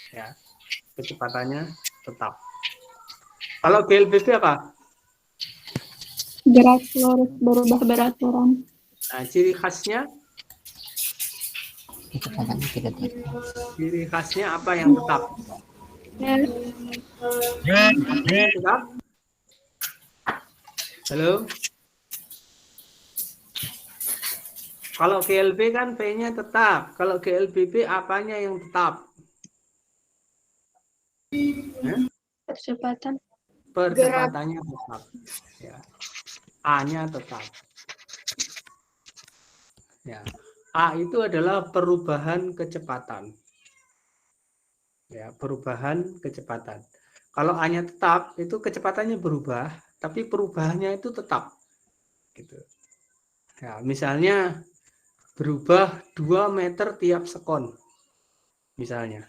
Ya, kecepatannya tetap. Kalau GLBB apa? Gerak lurus berubah beraturan. Nah, ciri khasnya? Kecepatannya tidak tetap. Ciri khasnya apa yang tetap? Tetap? Halo? Kalau GLB kan V-nya tetap. Kalau GLBB apanya yang tetap? Percepatan. Percepatannya tetap. Ya. A-nya tetap. Ya. A itu adalah perubahan kecepatan. Ya, perubahan kecepatan. Kalau A-nya tetap, itu kecepatannya berubah, tapi perubahannya itu tetap. Gitu. Ya, misalnya berubah 2 meter tiap sekon. Misalnya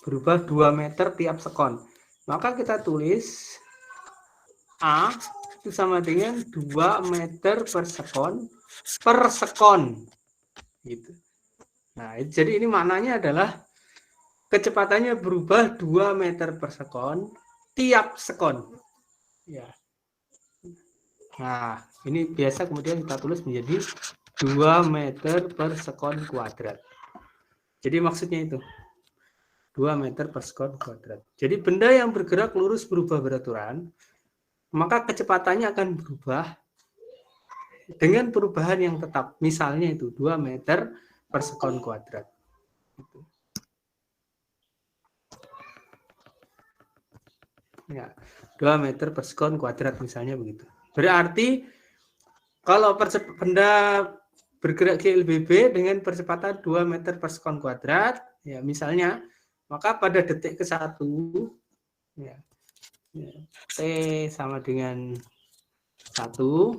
berubah 2 meter tiap sekon. Maka kita tulis A itu sama dengan 2 meter per sekon gitu. Nah, jadi ini maknanya adalah kecepatannya berubah 2 meter per sekon tiap sekon. Ya. Nah, ini biasa kemudian kita tulis menjadi 2 meter per sekon kuadrat. Jadi maksudnya itu 2 meter per sekon kuadrat. Jadi benda yang bergerak lurus berubah beraturan, maka kecepatannya akan berubah dengan perubahan yang tetap. Misalnya itu 2 meter per sekon kuadrat. Ya, 2 meter per sekon kuadrat misalnya begitu. Berarti kalau benda bergerak GLBB dengan percepatan 2 meter per sekon kuadrat, ya misalnya, maka pada detik ke-1, ya, T sama dengan 1,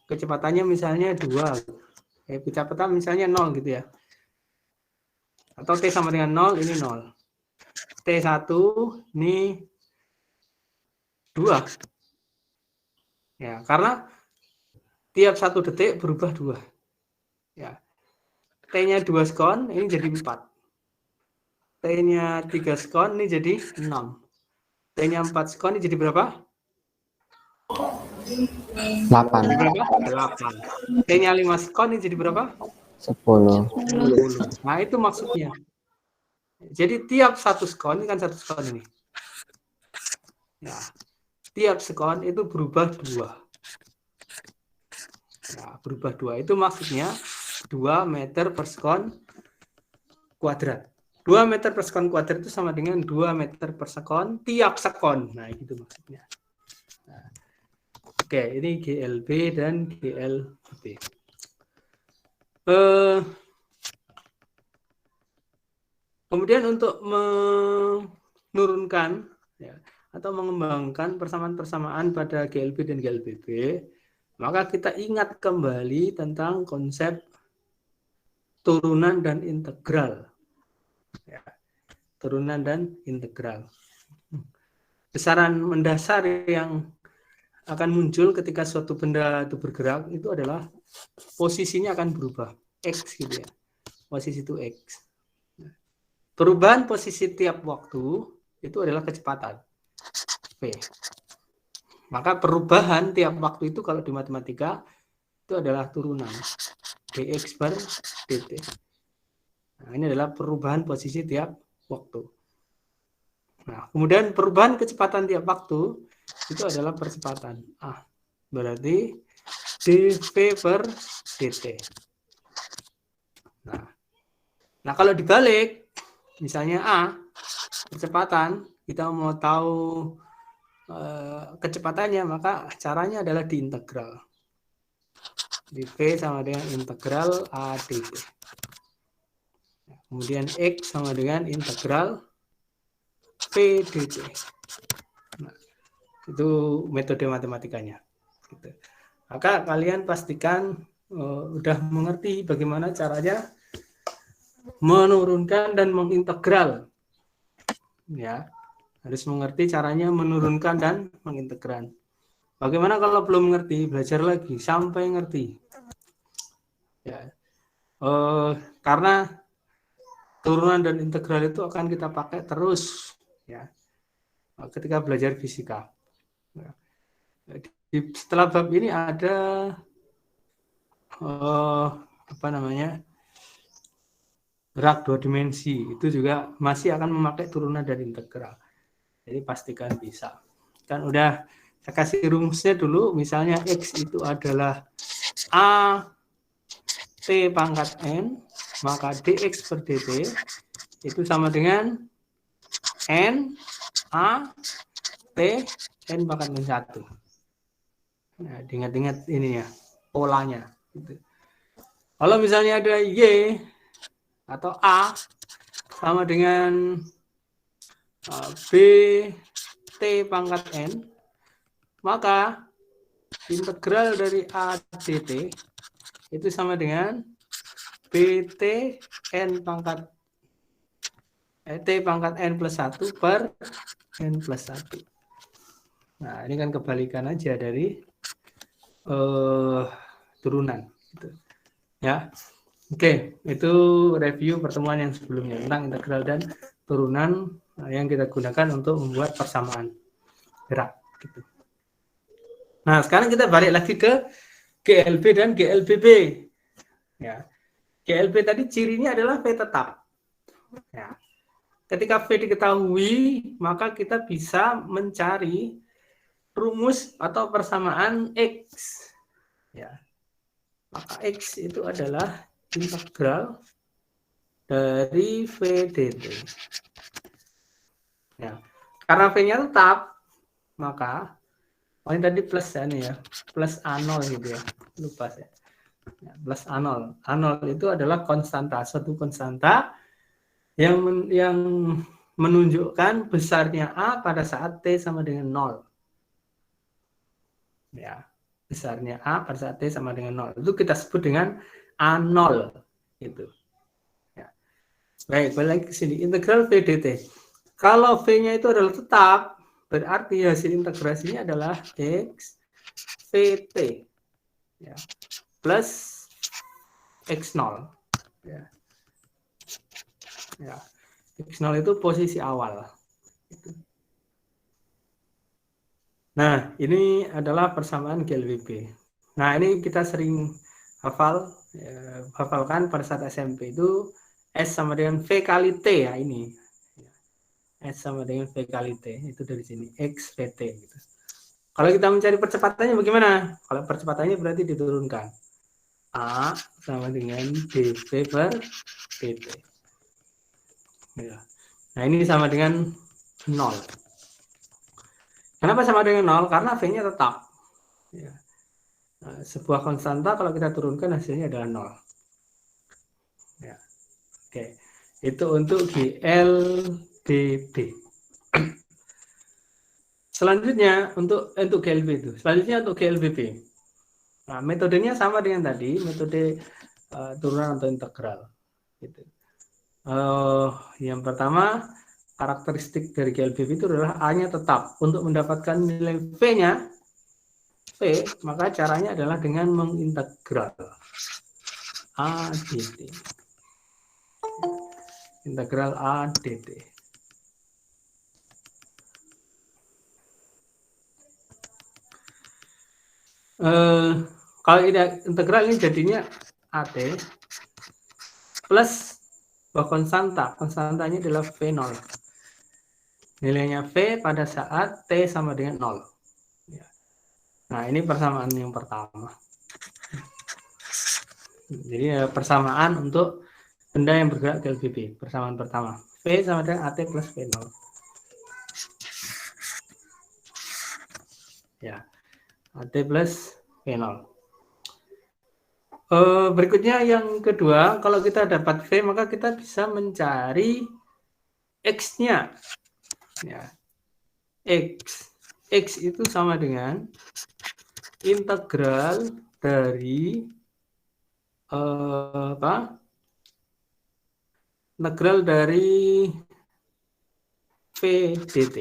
kecepatannya misalnya 2, kecepatan misalnya 0 gitu ya. Atau T sama dengan 0, ini 0. T1, ini 2. Ya, karena tiap 1 detik berubah 2. Ya. T-nya 2 sekon, ini jadi 4. T-nya 3 sekon, ini jadi 6. T-nya 4 sekon, ini jadi berapa? 8. Berapa? 8. T-nya 5 sekon, ini jadi berapa? 10. 10. Nah, itu maksudnya. Jadi tiap 1 sekon, ini kan 1 sekon ini. Nah, tiap sekon itu berubah 2. Nah, berubah 2. Itu maksudnya 2 meter per sekon kuadrat. 2 meter per sekon kuadrat itu sama dengan 2 meter per sekon tiap sekon. Nah, itu maksudnya. Nah, oke, ini GLB dan GLB. Kemudian untuk menurunkan ya, atau mengembangkan persamaan-persamaan pada GLB dan GLBB, maka kita ingat kembali tentang konsep turunan dan integral. Ya, turunan dan integral. Besaran mendasar yang akan muncul ketika suatu benda itu bergerak itu adalah posisinya akan berubah, X gitu ya. Posisi itu X. Perubahan posisi tiap waktu itu adalah kecepatan, V. Maka perubahan tiap waktu itu kalau di matematika itu adalah turunan, dx per dt. Nah, ini adalah perubahan posisi tiap waktu. Nah, kemudian perubahan kecepatan tiap waktu itu adalah percepatan A. Berarti dv per dt. Nah, kalau dibalik, misalnya A, kecepatan, kita mau tahu kecepatannya, maka caranya adalah diintegral. dv sama dengan integral A dt. Kemudian X sama dengan integral P dt. Nah, itu metode matematikanya. Gitu. Maka kalian pastikan udah mengerti bagaimana caranya menurunkan dan mengintegral. Ya, harus mengerti caranya menurunkan dan mengintegral. Bagaimana kalau belum mengerti? Belajar lagi sampai ngerti. Ya, karena turunan dan integral itu akan kita pakai terus ya ketika belajar fisika. Setelah bab ini ada gerak 2 dimensi, itu juga masih akan memakai turunan dan integral. Jadi pastikan bisa. Kan udah saya kasih rumusnya dulu, misalnya X itu adalah A T pangkat N, maka dx per dt itu sama dengan N A T N pangkat min 1. Nah, ingat-ingat ini ya, polanya. Gitu. Kalau misalnya ada Y atau A sama dengan B T pangkat N, maka integral dari A dt itu sama dengan BT N pangkat T pangkat N plus 1 per N plus 1. Nah, ini kan kebalikan aja dari turunan. Gitu. Ya, oke, itu review pertemuan yang sebelumnya tentang integral dan turunan yang kita gunakan untuk membuat persamaan gerak. Gitu. Nah, sekarang kita balik lagi ke GLB dan GLBB. Ya, GLB tadi cirinya adalah V tetap. Ya. Ketika V diketahui, maka kita bisa mencari rumus atau persamaan X. Ya. Maka X itu adalah integral dari V dt. Ya. Karena V-nya tetap, maka ini tadi plus ya, nih ya, plus A0 gitu ya, lupa saya. Ya, plus A0. A0 itu adalah konstanta, suatu konstanta yang menunjukkan besarnya A pada saat T sama dengan 0. Ya, besarnya A pada saat T sama dengan 0. Itu kita sebut dengan A0. Gitu. Ya. Baik, balik ke sini. Integral V dt. Kalau V-nya itu adalah tetap, berarti hasil integrasinya adalah X VT. Ya. Plus X0. Ya. Ya. X0 itu posisi awal. Nah, ini adalah persamaan GLBB. Nah, ini kita sering hafalkan pada saat SMP itu S sama dengan V kali T ya ini. S sama dengan V kali T, itu dari sini, X VT. Gitu. Kalau kita mencari percepatannya bagaimana? Kalau percepatannya berarti diturunkan. A sama dengan dV per dt. Ya. Nah, ini sama dengan 0. Kenapa sama dengan 0? Karena V-nya tetap. Ya. Nah, sebuah konstanta kalau kita turunkan hasilnya adalah 0. Ya. Oke. Itu untuk GLBB. Selanjutnya untuk GLB itu. Selanjutnya untuk GLBB. Nah, metodenya sama dengan tadi, metode turunan atau integral. Gitu. Yang pertama, karakteristik dari GLBB itu adalah A-nya tetap. Untuk mendapatkan nilai V-nya, maka caranya adalah dengan mengintegral A dt. Integral A dt. Kalau integral ini jadinya AT plus konstantanya adalah V0. Nilainya V pada saat T sama dengan 0. Nah, ini persamaan yang pertama. Jadi persamaan untuk benda yang bergerak GLBB. Persamaan pertama. V sama dengan AT plus V0. Ya. AT plus V0. Berikutnya yang kedua, kalau kita dapat V, maka kita bisa mencari X-nya. Ya. X itu sama dengan integral dari integral dari V dt.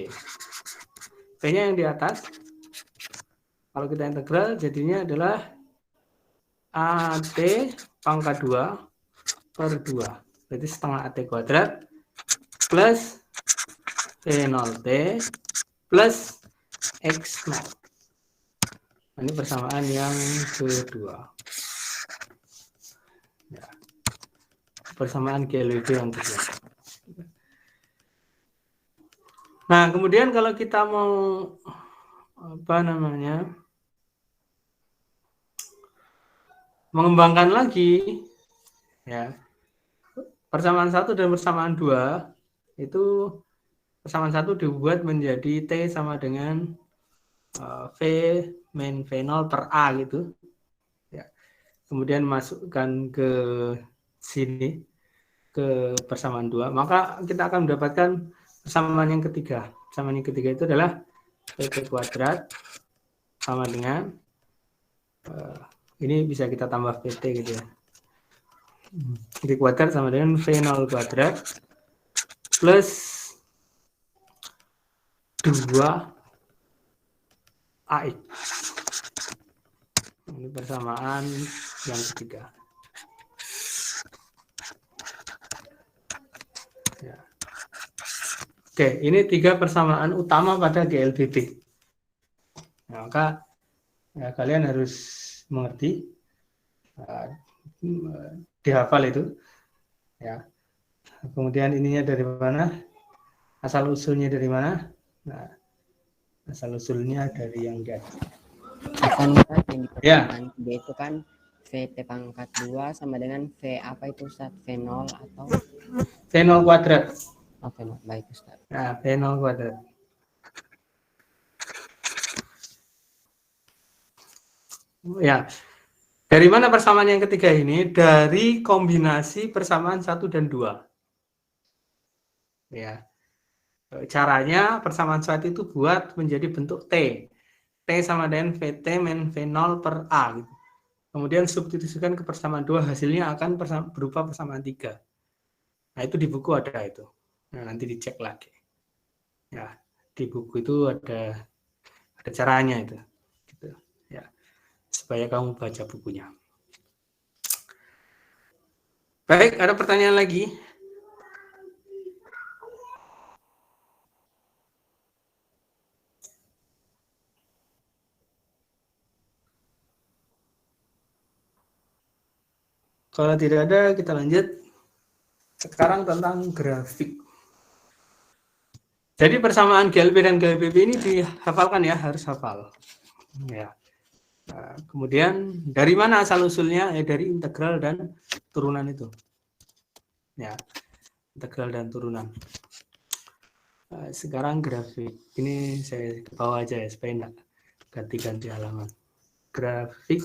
V-nya yang di atas. Kalau kita integral jadinya adalah AT pangkat 2 per 2 V berarti setengah AT kuadrat plus V0T plus X0. Ini persamaan yang kedua. Ya. Persamaan GLWB yang kedua. Nah, kemudian kalau kita mau mengembangkan lagi, ya, persamaan 1 dan persamaan 2 itu persamaan 1 dibuat menjadi T sama dengan V min V0 per A gitu. Ya. Kemudian masukkan ke sini ke persamaan 2, maka kita akan mendapatkan persamaan yang ketiga. Persamaan yang ketiga itu adalah PT kuadrat sama dengan ini bisa kita tambah PT gitu ya. PT kuadrat sama dengan V0 kuadrat plus 2 AX. Ini persamaan yang ketiga. Ya. Oke, ini 3 persamaan utama pada GLBB. Nah, maka ya, kalian harus mengerti, dihafal itu. Ya. Kemudian ininya dari mana? Asal usulnya dari mana? Nah, asal usulnya dari yang di atas. Akan yang di persamaan B itu kan VT pangkat 2 sama dengan V apa itu Ustaz? V0 atau V0 kuadrat. oh, V0. Baik Ustaz. Nah, V0 kuadrat. Ya. Dari mana persamaan yang ketiga ini? Dari kombinasi persamaan 1 dan 2. Ya. Caranya persamaan 1 itu buat menjadi bentuk T. T sama dengan VT min V0 per A. Gitu. Kemudian substitusikan ke persamaan 2, hasilnya akan berupa persamaan 3. Nah, itu di buku ada itu. Nah, nanti dicek lagi. Ya, di buku itu ada caranya itu. Gitu. Ya. Supaya kamu baca bukunya. Baik, ada pertanyaan lagi? Kalau tidak ada, kita lanjut. Sekarang tentang grafik. Jadi persamaan GLB dan GLBB ini dihafalkan ya, harus hafal. Ya. Nah, kemudian dari mana asal usulnya? Ya dari integral dan turunan itu. Ya, integral dan turunan. Nah, sekarang grafik. Ini saya ke bawah aja ya, supaya enggak ganti-ganti halaman. Grafik.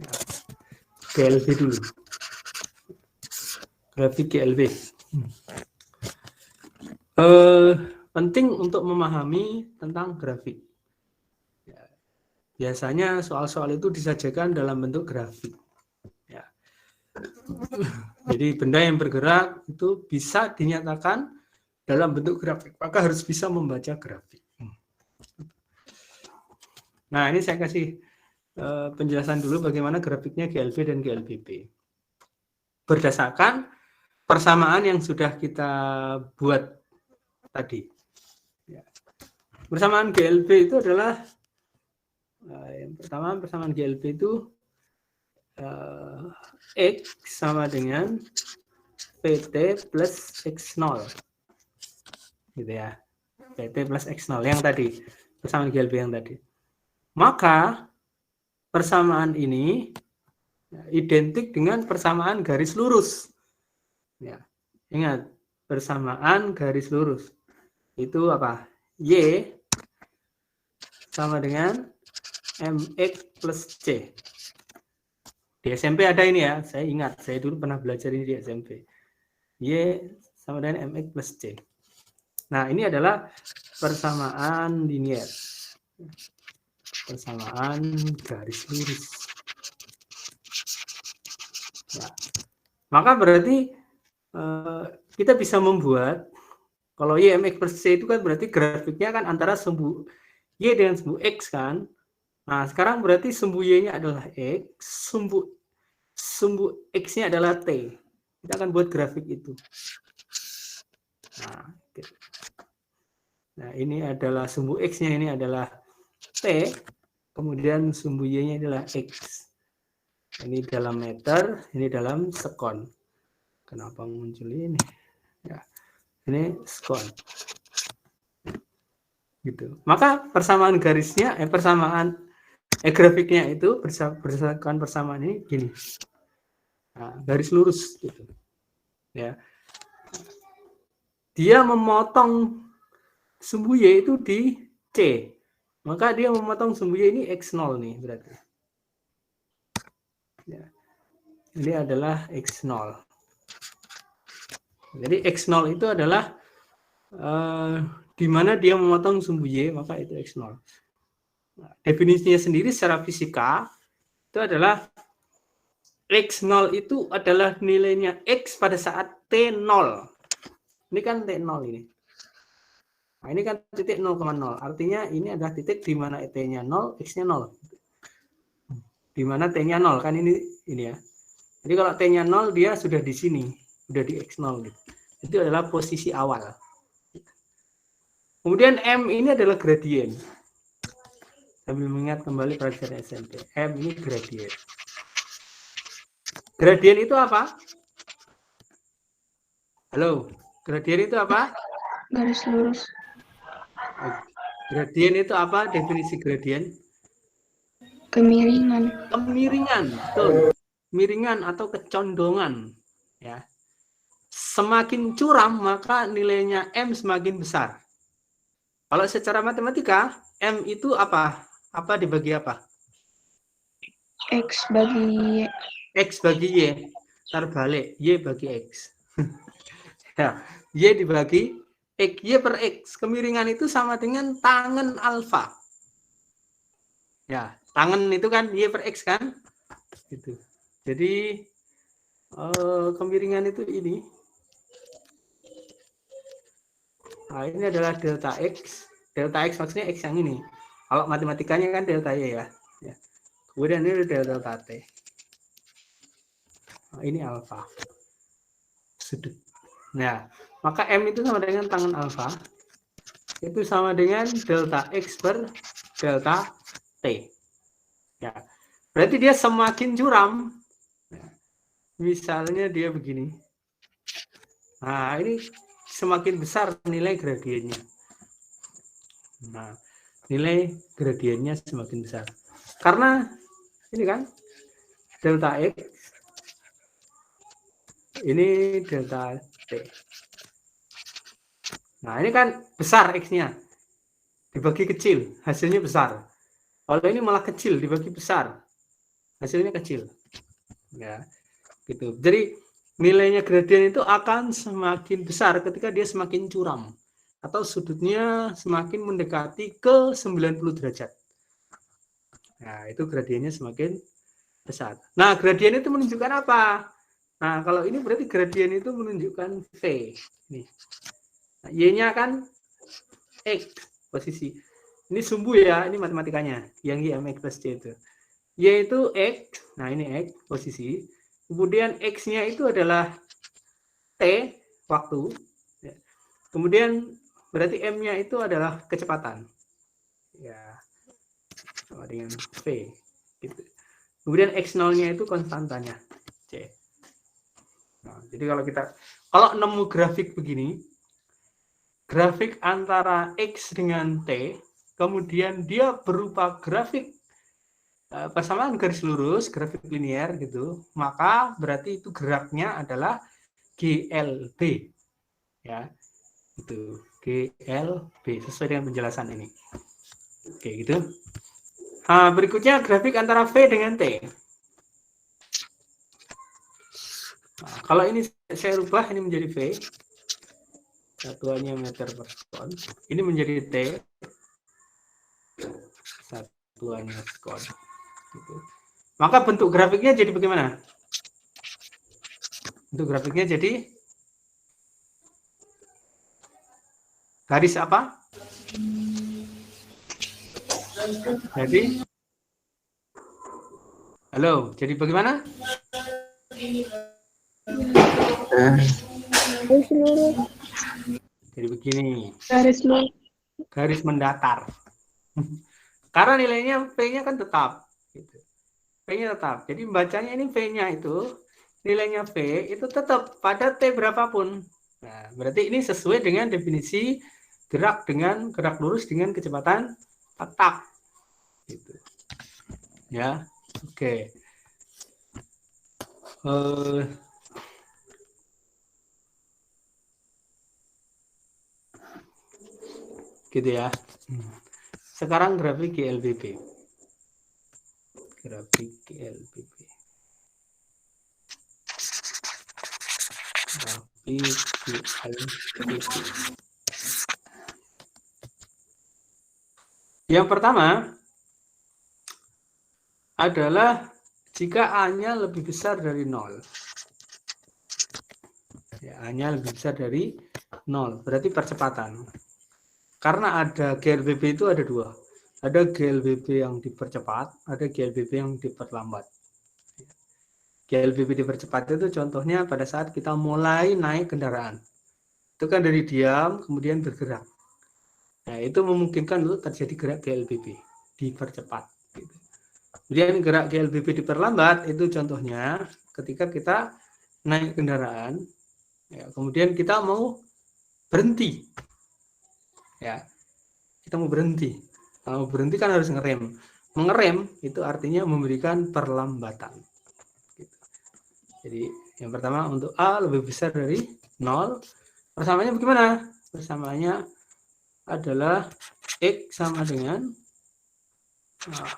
Ya. GLB dulu. Grafik GLB. Penting untuk memahami tentang grafik. Ya. Biasanya soal-soal itu disajikan dalam bentuk grafik. Ya. Jadi benda yang bergerak itu bisa dinyatakan dalam bentuk grafik. Maka harus bisa membaca grafik. Nah, ini saya kasih penjelasan dulu bagaimana grafiknya GLB dan GLBB. Berdasarkan persamaan yang sudah kita buat tadi. Ya. Persamaan GLB itu adalah yang pertama, persamaan GLB itu X sama dengan PT plus X0. Gitu ya. PT plus X0 yang tadi, persamaan GLB yang tadi. Maka persamaan ini identik dengan persamaan garis lurus. Ya. Ingat, persamaan garis lurus. Itu apa? Y sama dengan MX plus C. Di SMP ada ini ya, saya ingat, saya dulu pernah belajar ini di SMP. Y sama dengan MX plus C. Nah, ini adalah persamaan linier. Persamaan garis lurus. Ya. Maka berarti kita bisa membuat, kalau Y MX plus C itu kan berarti grafiknya kan antara sumbu Y dengan sumbu X kan. Nah, sekarang berarti sumbu Y-nya adalah X, sumbu X-nya adalah T. Kita akan buat grafik itu. Nah, gitu. Nah, ini adalah sumbu X-nya, ini adalah T, kemudian sumbu Y-nya adalah X. Ini dalam meter, ini dalam sekon. Kenapa muncul ini? Ya, ini sekon. Gitu. Maka persamaan garisnya, grafiknya itu berdasarkan persamaan ini gini. Nah, garis lurus gitu. Ya. Dia memotong sumbu Y itu di C. Maka dia memotong sumbu Y ini X0 nih berarti. Ya. Ini adalah X0. Jadi X0 itu adalah di mana dia memotong sumbu Y, maka itu X0. Nah, definisinya sendiri secara fisika itu adalah X0 itu adalah nilainya X pada saat T0. Ini kan T0 ini. Nah, ini kan titik 0,0. Artinya ini adalah titik di mana T-nya 0, X-nya 0. Di mana T-nya 0 kan ini ya. Jadi kalau T-nya 0 dia sudah di sini, sudah di X0 gitu. Itu adalah posisi awal. Kemudian M ini adalah gradien. Sambil mengingat kembali pelajaran SMP. M ini gradien. Gradien itu apa? Halo, gradien itu apa? Garis lurus. Gradien itu apa? Definisi gradien? Kemiringan. Kemiringan, betul. Kemiringan atau kecondongan. Ya. Semakin curam maka nilainya M semakin besar. Kalau secara matematika, M itu apa? Apa dibagi apa? X bagi Y. X bagi Y. Terbalik, Y bagi X. Ya, Y dibagi X. Y per X. Kemiringan itu sama dengan tangen alfa. Ya, tangen itu kan Y per X kan? Gitu. Jadi, kemiringan itu ini. Nah, ini adalah delta X. Delta X maksudnya X yang ini. Kalau matematikanya kan delta Y ya. Kemudian ini delta T. Nah, ini alfa. Sudut. Nah, maka M itu sama dengan tangen alfa. Itu sama dengan delta X per delta T. Ya. Berarti dia semakin curam. Misalnya dia begini. Nah, ini semakin besar nilai gradiennya. Nah, nilai gradiennya semakin besar. Karena ini kan delta X, ini delta T. Nah, ini kan besar X-nya. Dibagi kecil, hasilnya besar. Kalau ini malah kecil, dibagi besar. Hasilnya kecil. Ya, gitu. Jadi nilainya gradien itu akan semakin besar ketika dia semakin curam. Atau sudutnya semakin mendekati ke 90 derajat. Nah, itu gradiennya semakin besar. Nah, gradien itu menunjukkan apa? Nah, kalau ini berarti gradien itu menunjukkan V. Nih. Nah, Y-nya kan X, posisi. Ini sumbu ya, ini matematikanya. Yang Y, MX plus C itu. Y itu X, nah ini X, posisi. Kemudian X-nya itu adalah T, waktu. Kemudian berarti M-nya itu adalah kecepatan. Ya, sama dengan V. Gitu. Kemudian X0-nya itu konstantanya, C. Nah, jadi kalau nemu grafik begini, grafik antara X dengan T, kemudian dia berupa grafik persamaan garis lurus, grafik linear gitu, maka berarti itu geraknya adalah GLB. Ya, itu GLB sesuai dengan penjelasan ini. Oke, gitu. Nah, berikutnya grafik antara V dengan T. Nah, kalau ini saya rubah, ini menjadi V. Satuannya meter per sekon. Ini menjadi T. Satuannya sekon. Gitu. Maka bentuk grafiknya jadi bagaimana? Bentuk grafiknya jadi garis apa? Jadi, halo, jadi bagaimana? Nah, Garis lurus. jadi begini, Garis lurus. garis mendatar. Karena nilainya P-nya kan tetap. Gitu. P-nya tetap. Jadi bacanya ini V-nya itu, nilainya V itu tetap pada T berapapun. Nah, berarti ini sesuai dengan definisi gerak lurus dengan kecepatan tetap. Gitu. Ya, oke. Gitu ya. Sekarang grafik GLBB. Grafik GLBB. Yang pertama adalah jika A-nya lebih besar dari 0. Ya, A-nya lebih besar dari 0, berarti percepatan. Karena ada GLBB itu ada dua. Ada GLBB yang dipercepat, ada GLBB yang diperlambat. GLBB dipercepat itu contohnya pada saat kita mulai naik kendaraan. Itu kan dari diam kemudian bergerak. Nah, itu memungkinkan untuk terjadi gerak GLBB dipercepat. Gitu. Kemudian gerak GLBB diperlambat itu contohnya ketika kita naik kendaraan, ya, kemudian kita mau berhenti. Ya, kita mau berhenti. Kalau berhenti kan harus ngerem. Mengerem itu artinya memberikan perlambatan. Gitu. Jadi yang pertama untuk A lebih besar dari 0. Persamaannya bagaimana? Persamaannya adalah X sama dengan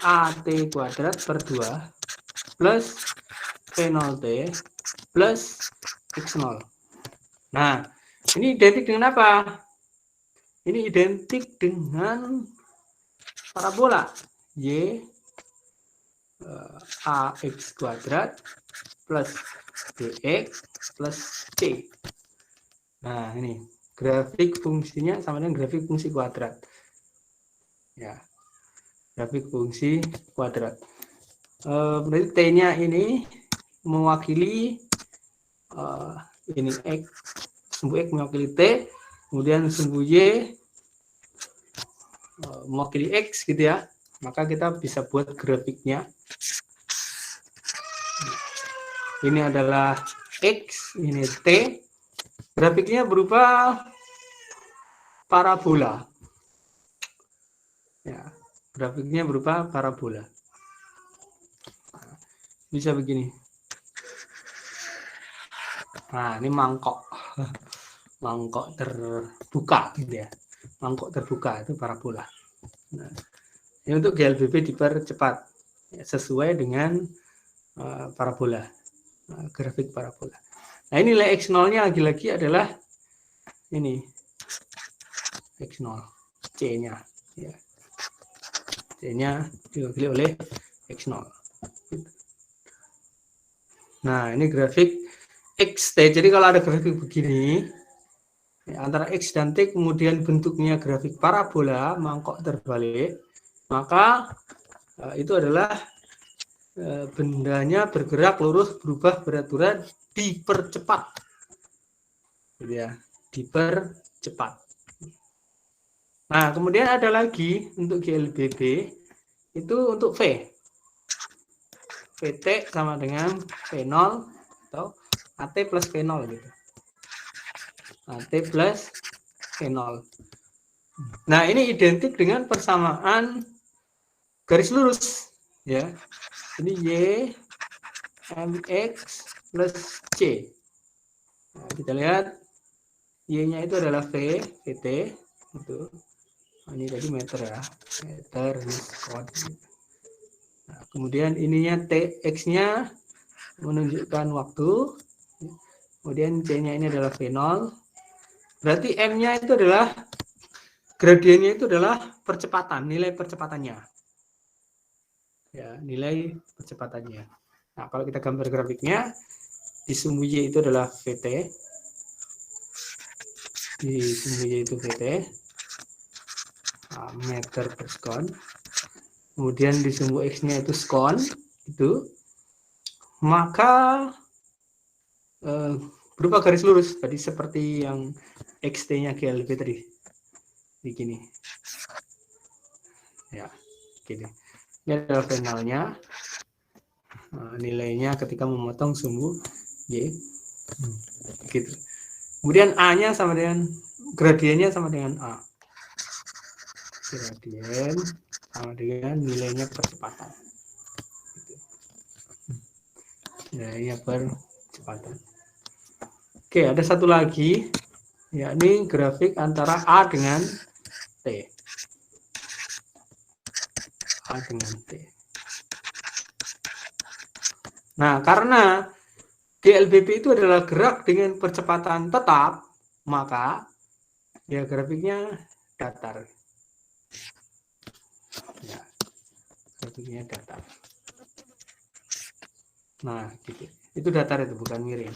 AT kuadrat per 2 plus V0T plus X0. Nah, ini identik dengan apa? Ini identik dengan parabola Y AX kuadrat plus BX plus C. Nah, ini grafik fungsinya sama dengan grafik fungsi kuadrat. Ya, grafik fungsi kuadrat. Berarti T-nya ini mewakili ini X, sumbu X mewakili T, kemudian sumbu Y mewakili X gitu ya. Maka kita bisa buat grafiknya. Ini adalah X, ini T. Grafiknya berupa parabola. Ya, grafiknya berupa parabola. Bisa begini. Nah, ini mangkok. Mangkok terbuka gitu ya. Mangkok terbuka itu parabola. Nah, ini untuk GLBB dipercepat ya, sesuai dengan parabola. Grafik parabola. Nah, ini nilai X0-nya lagi-lagi adalah ini X0, C-nya ya. C-nya diwakili oleh X0. Nah, ini grafik XT. Jadi kalau ada grafik begini ya, antara X dan T kemudian bentuknya grafik parabola, mangkok terbalik, maka itu adalah bendanya bergerak lurus berubah berat dipercepat. Gitu ya, dipercepat. Nah, kemudian ada lagi untuk GLBB itu untuk V. VT sama dengan V0 atau AT plus V0 gitu. AT plus V0. Nah, ini identik dengan persamaan garis lurus ya. Ini Y MX plus C. Nah, kita lihat Y-nya itu adalah V, VT itu. Ini tadi meter ya, meter sekon. Nah, kemudian ininya TX-nya menunjukkan waktu. Kemudian C-nya ini adalah V0. Berarti M-nya itu adalah gradiennya itu adalah percepatan, nilai percepatannya. Ya, nilai percepatannya. Nah, kalau kita gambar grafiknya, di sumbu Y itu adalah VT. Di sumbu Y itu VT. Nah, meter per sekon. Kemudian di sumbu X-nya itu sekon. Itu. Maka berupa garis lurus, tadi seperti yang xt-nya GLB tadi, begini. Ya, gini. Ini adalah finalnya. Nilainya ketika memotong sumbu Y, gitu. Kemudian A-nya sama dengan gradiennya sama dengan A. Gradien sama dengan nilainya percepatan. Gitu. Nilainya percepatan. Oke, ada satu lagi, yakni grafik antara A dengan T. A dengan T. Nah, karena GLBP itu adalah gerak dengan percepatan tetap, maka ya grafiknya datar. Ya, grafiknya datar. Nah, gitu. Itu datar, itu bukan miring.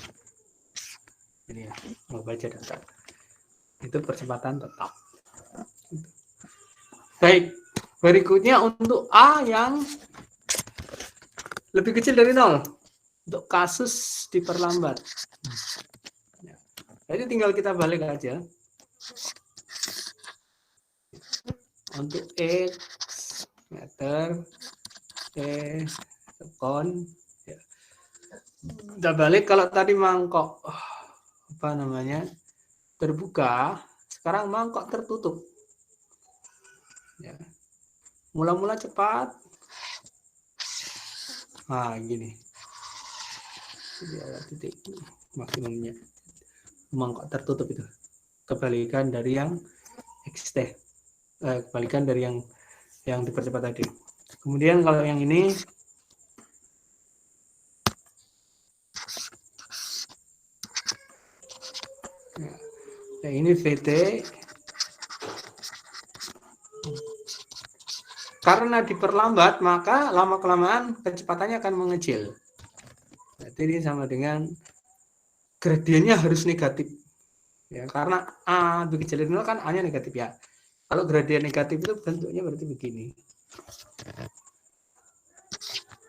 Ini ya, mau baca datar. Itu percepatan tetap. Baik, berikutnya untuk A yang lebih kecil dari 0. Untuk kasus diperlambat. Jadi tinggal kita balik aja. Untuk X meter, T sekon. Ya. Kita balik, kalau tadi mangkok terbuka, sekarang mangkok tertutup. Ya. Mula-mula cepat. Nah, gini. Titik maksimumnya. Mangkok tertutup itu. Kebalikan dari yang XT. Kebalikan dari yang dipercepat tadi. Kemudian kalau yang ini yang ini VT, karena diperlambat maka lama-kelamaan kecepatannya akan mengecil. Jadi ini sama dengan gradiennya harus negatif. Ya, karena A lebih kecil dari 0 kan A-nya negatif ya. Kalau gradien negatif itu bentuknya berarti begini.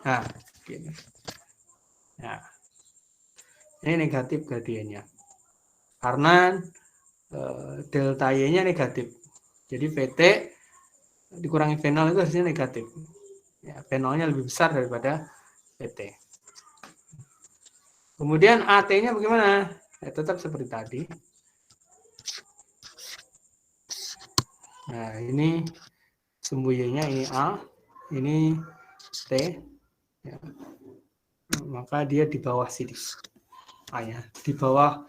Nah, begini. Nah, ini negatif gradiennya. Karena delta Y-nya negatif. Jadi VT dikurangi V0 itu hasilnya negatif. Ya, V0-nya lebih besar daripada VT. Kemudian AT-nya bagaimana? Ya, tetap seperti tadi. Nah, ini sumbu Y-nya, ini A, ini T. Ya. Maka dia di bawah sini. A-nya. Di bawah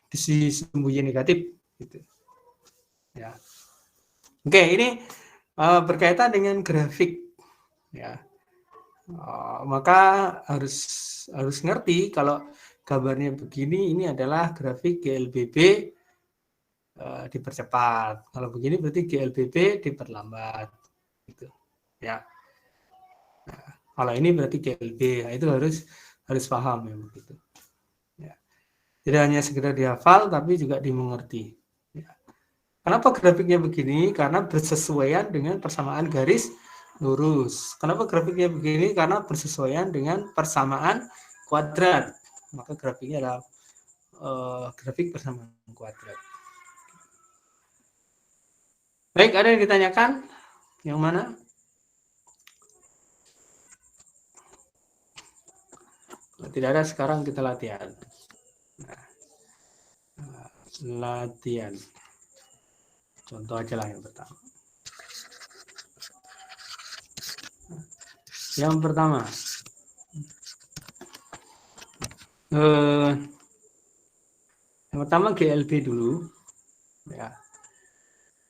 di sisi sumbu Y negatif. Gitu. Ya. Oke, ini berkaitan dengan grafik. Ya. Maka harus ngerti kalau gambarnya begini, ini adalah grafik GLBB dipercepat. Kalau begini berarti GLBB diperlambat. Gitu. Ya. Nah, kalau ini berarti GLB. Nah, itu harus paham ya begitu. Ya. Tidak hanya sekedar dihafal, tapi juga dimengerti. Ya. Kenapa grafiknya begini? Karena bersesuaian dengan persamaan garis lurus. Kenapa grafiknya begini? Karena bersesuaian dengan persamaan kuadrat. Maka grafiknya adalah grafik persamaan kuadrat. Baik, ada yang ditanyakan? Yang mana? Kalau tidak ada, sekarang kita latihan. Latihan. Contoh aja lah yang pertama. Yang pertama. Yang pertama GLB dulu. Ya.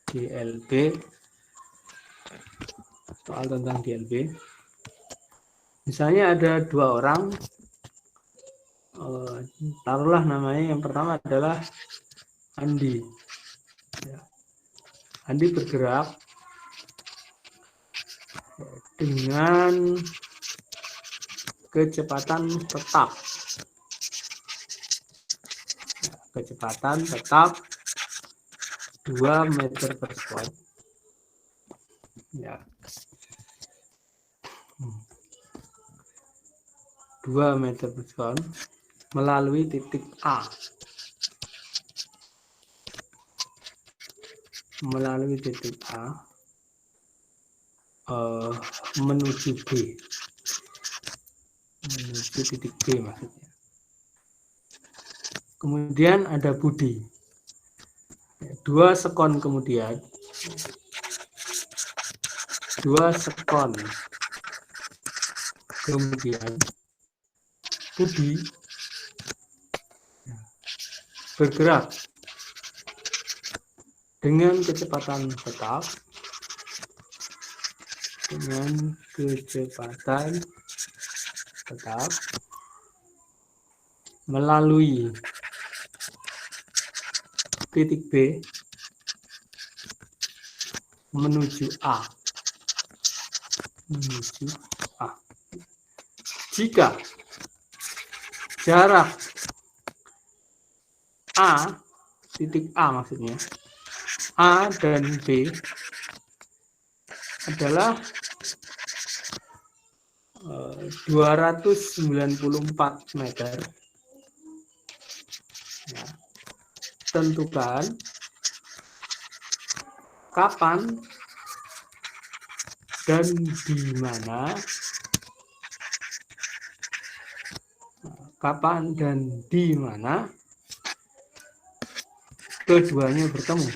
GLB. Soal tentang GLB. Misalnya ada dua orang. Taruhlah namanya yang pertama adalah Andi. Ya. Andi bergerak dengan kecepatan tetap. Kecepatan tetap 2 meter per second. Ya. 2 meter per sekon melalui titik A. Melalui titik A menuju B. Menuju titik B maksudnya. Kemudian ada Budi. 2 sekon kemudian, 2 sekon kemudian Budi bergerak dengan kecepatan tetap, melalui titik B menuju A. Jika jarak A, titik A maksudnya, A dan B adalah 294 meter. Ya. Tentukan kapan dan di mana keduanya bertemu.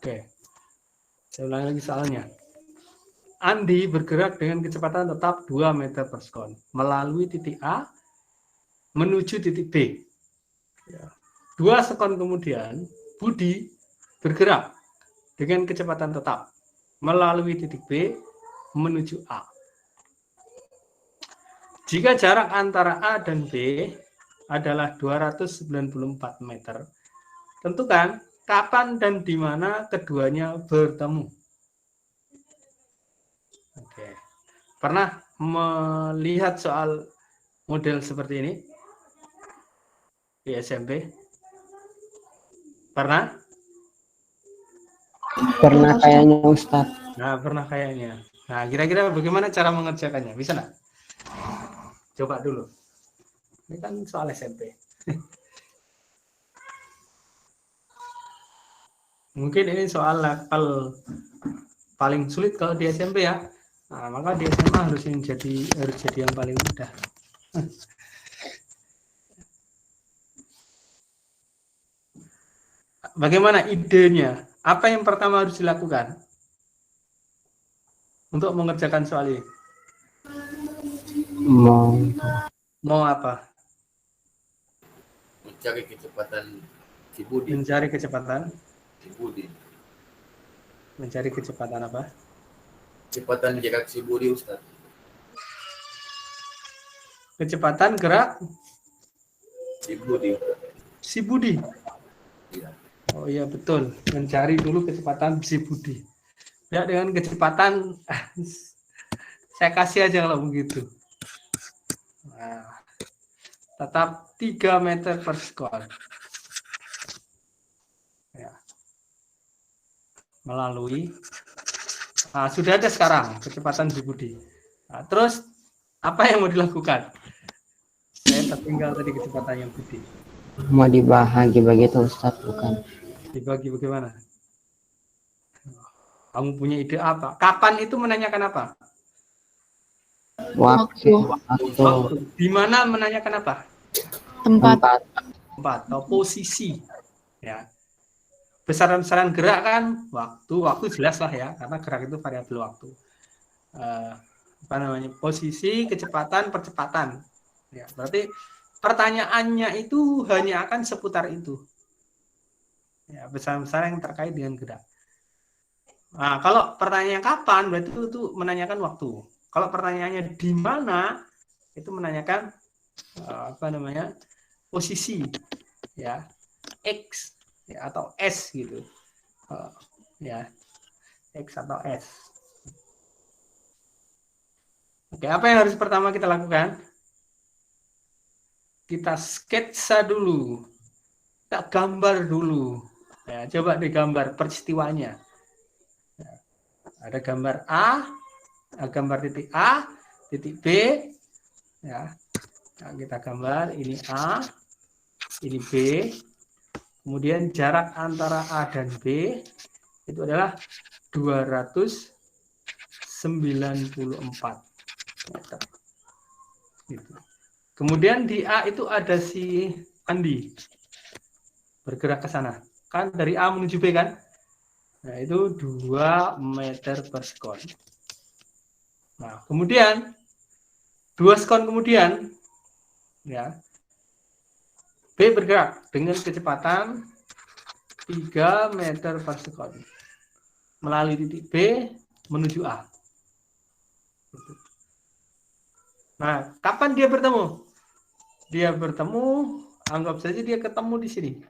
Oke, saya ulangi lagi soalnya. Andi bergerak dengan kecepatan tetap 2 meter per sekon melalui titik A menuju titik B. 2 sekon kemudian, Budi bergerak dengan kecepatan tetap melalui titik B menuju A. Jika jarak antara A dan B adalah 294 meter, tentukan kapan dan di mana keduanya bertemu. Oke. Pernah melihat soal model seperti ini di SMP? Pernah? Pernah kayaknya Ustadz. Nah, pernah kayaknya. Nah, kira-kira bagaimana cara mengerjakannya? Bisa nggak? Coba dulu. Ini kan soal SMP. Mungkin ini soal level paling sulit kalau di SMP ya. Nah, maka di SMA harus jadi yang paling mudah. Bagaimana idenya? Apa yang pertama harus dilakukan untuk mengerjakan soal ini? Mau apa? Mencari kecepatan si Budi. Mencari kecepatan. Si Budi. Mencari kecepatan apa? Kecepatan gerak si Budi, Ustaz. Kecepatan gerak Si Budi. si Budi. Iya. Oh iya betul. Mencari dulu kecepatan si Budi. Ya dengan kecepatan saya kasih aja kalau begitu. Nah, tetap 3 meter per sekon. Ya. Melalui sudah ada sekarang kecepatan si Budi. Nah, terus apa yang mau dilakukan? Saya tertinggal tadi kecepatannya Budi. Mau dibagi begitu Ustadz, bukan? Dibagi bagaimana? Kamu punya ide apa? Kapan itu menanyakan apa? Waktu. Di mana menanyakan apa? Tempat. Atau posisi. Ya. Besaran-besaran gerak kan waktu jelas lah ya, karena gerak itu variabel waktu. Apa namanya? Posisi, kecepatan, percepatan. Ya, berarti pertanyaannya itu hanya akan seputar itu. Ya, besaran-besaran yang terkait dengan gerak. Nah, kalau pertanyaan kapan berarti itu menanyakan waktu. Kalau pertanyaannya di mana itu menanyakan apa namanya? Posisi, ya. X ya, atau S gitu. Ya. X atau S. Oke, apa yang harus pertama kita lakukan? Kita sketsa dulu. Kita gambar dulu. Ya, coba digambar peristiwanya. Ada gambar A, gambar titik A, titik B. Ya. Nah, kita gambar ini A, ini B. Kemudian jarak antara A dan B itu adalah 294 meter. Gitu. Kemudian di A itu ada si Andi bergerak ke sana. Kan dari A menuju B kan? Nah, itu 2 meter per sekon. Nah, kemudian 2 sekon kemudian ya B bergerak dengan kecepatan 3 meter per sekon melalui titik B menuju A. Nah, kapan dia bertemu? Dia bertemu, anggap saja dia ketemu di sini.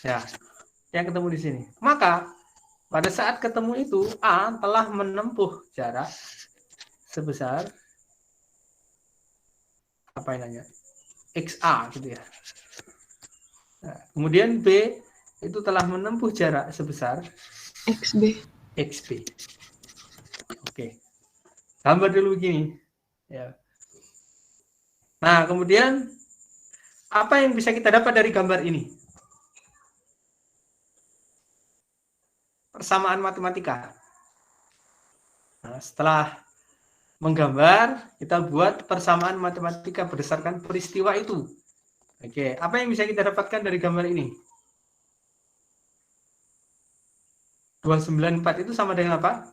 Ya, yang ketemu di sini. Maka pada saat ketemu itu A telah menempuh jarak sebesar apa yang namanya? XA gitu ya. Nah, kemudian B itu telah menempuh jarak sebesar XB. Oke. Gambar dulu begini. Ya. Nah, kemudian apa yang bisa kita dapat dari gambar ini? Persamaan matematika. Nah, setelah menggambar, kita buat persamaan matematika berdasarkan peristiwa itu. Oke, apa yang bisa kita dapatkan dari gambar ini? 294 itu sama dengan apa?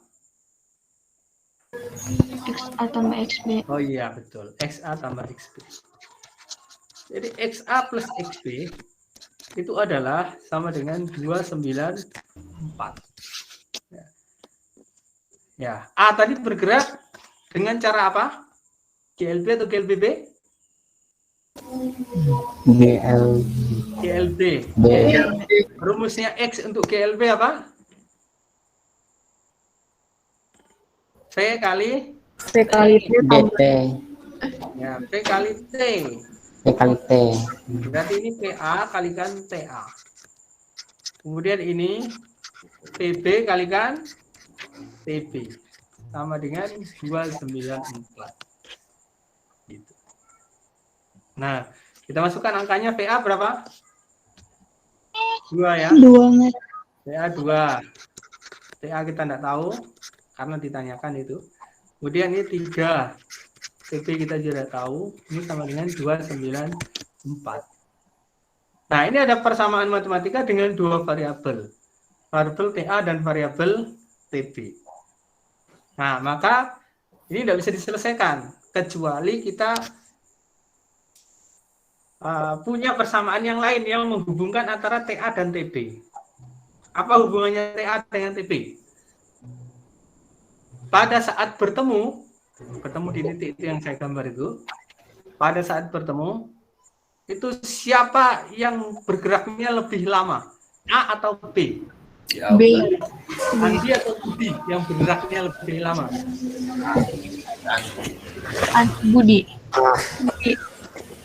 XA tambah XB. Oh iya, betul. XA tambah XB. Jadi XA plus XB itu adalah sama dengan 294. Ya, A tadi bergerak dengan cara apa? GLB atau GLBB? GLB. Rumusnya X untuk GLB apa? V kali DT. ya, P kali T. P kali T. Berarti ini PA kalikan TA. Kemudian ini PB kalikan TB. Sama dengan 294. Gitu. Nah, kita masukkan angkanya PA berapa? 2 ya. 2 meter. PA 2. TA kita tidak tahu karena ditanyakan itu. Kemudian ini 3. TB kita juga tahu. Ini sama dengan 294. Nah, ini ada persamaan matematika dengan 2 variabel. Variabel TA dan variabel TB. Nah, maka ini tidak bisa diselesaikan kecuali kita punya persamaan yang lain yang menghubungkan antara TA dan TB. Apa hubungannya TA dengan TB? Pada saat bertemu di titik itu yang saya gambar itu, pada saat bertemu, itu siapa yang bergeraknya lebih lama? A atau B? B. Andi atau Budi yang bergeraknya lebih lama? Budi.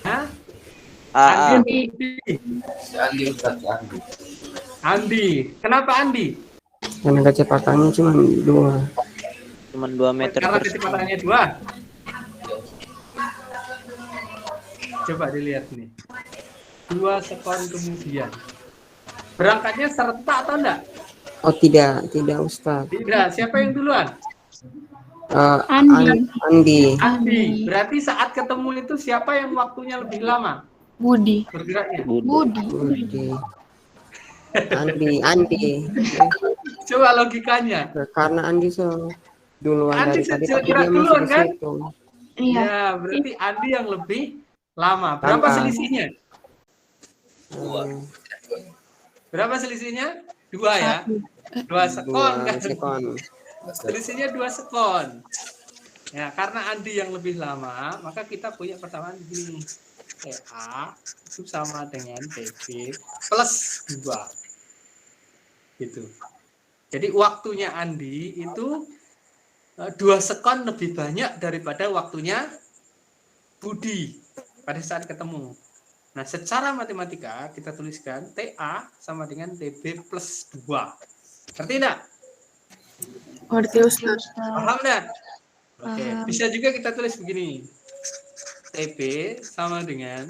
Hah? Andi. Andi Ustaz, Andi. Andi. Kenapa Andi? Karena kecepatannya cuma 2. Cuma 2 meter Karena per sekon. kecepatannya 2. Coba dilihat nih. 2 sekon kemudian. Berangkatnya serta atau enggak? Oh tidak Ustaz. Tidak. Siapa yang duluan? Andi. Andi. Berarti saat ketemu itu siapa yang waktunya lebih lama Budi. bergeraknya? Budi. Andi. Coba logikanya. Karena Andi duluan Andi dari tadi sejak tapi dia gerak duluan, masih di kan? situ. Iya. Ya, berarti Andi yang lebih lama. Berapa Lama. selisihnya? Berapa selisihnya? 2 ya. 2 sekon kan? 2 sekon. Selisihnya 2 sekon. Ya, karena Andi yang lebih lama, maka kita punya persamaan begini. TA itu sama dengan TB plus 2. Gitu. Jadi waktunya Andi itu 2 sekon lebih banyak daripada waktunya Budi pada saat ketemu. Nah, secara matematika kita tuliskan TA sama dengan TB plus 2. Ngerti enggak? Ngerti Ustaz. Paham enggak? Oke, Paham. bisa juga kita tulis begini. TB sama dengan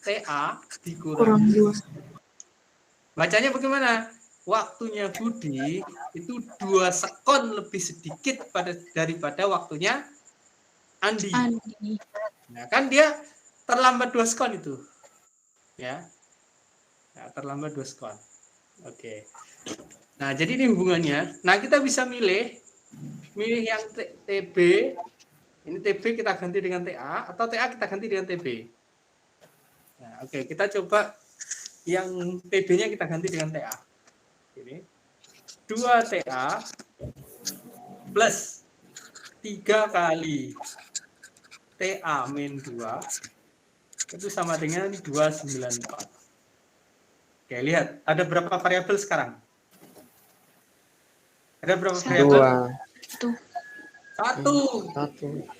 TA Kurang dikurangi. 2. Bacanya bagaimana? Waktunya Budi itu 2 sekon lebih sedikit daripada waktunya Andi. Nah, kan dia terlambat 2 sekon itu. Ya. Nah, terlambat 2 sekon. Oke. Nah, jadi ini hubungannya. Nah, kita bisa milih yang TB. Ini TB kita ganti dengan TA atau TA kita ganti dengan TB. Nah, oke, kita coba yang TB-nya kita ganti dengan TA. Ini 2 TA plus 3 kali TA min 2 itu sama dengan 294. Oke, lihat. Ada berapa variabel sekarang? Ada berapa variabel? 1.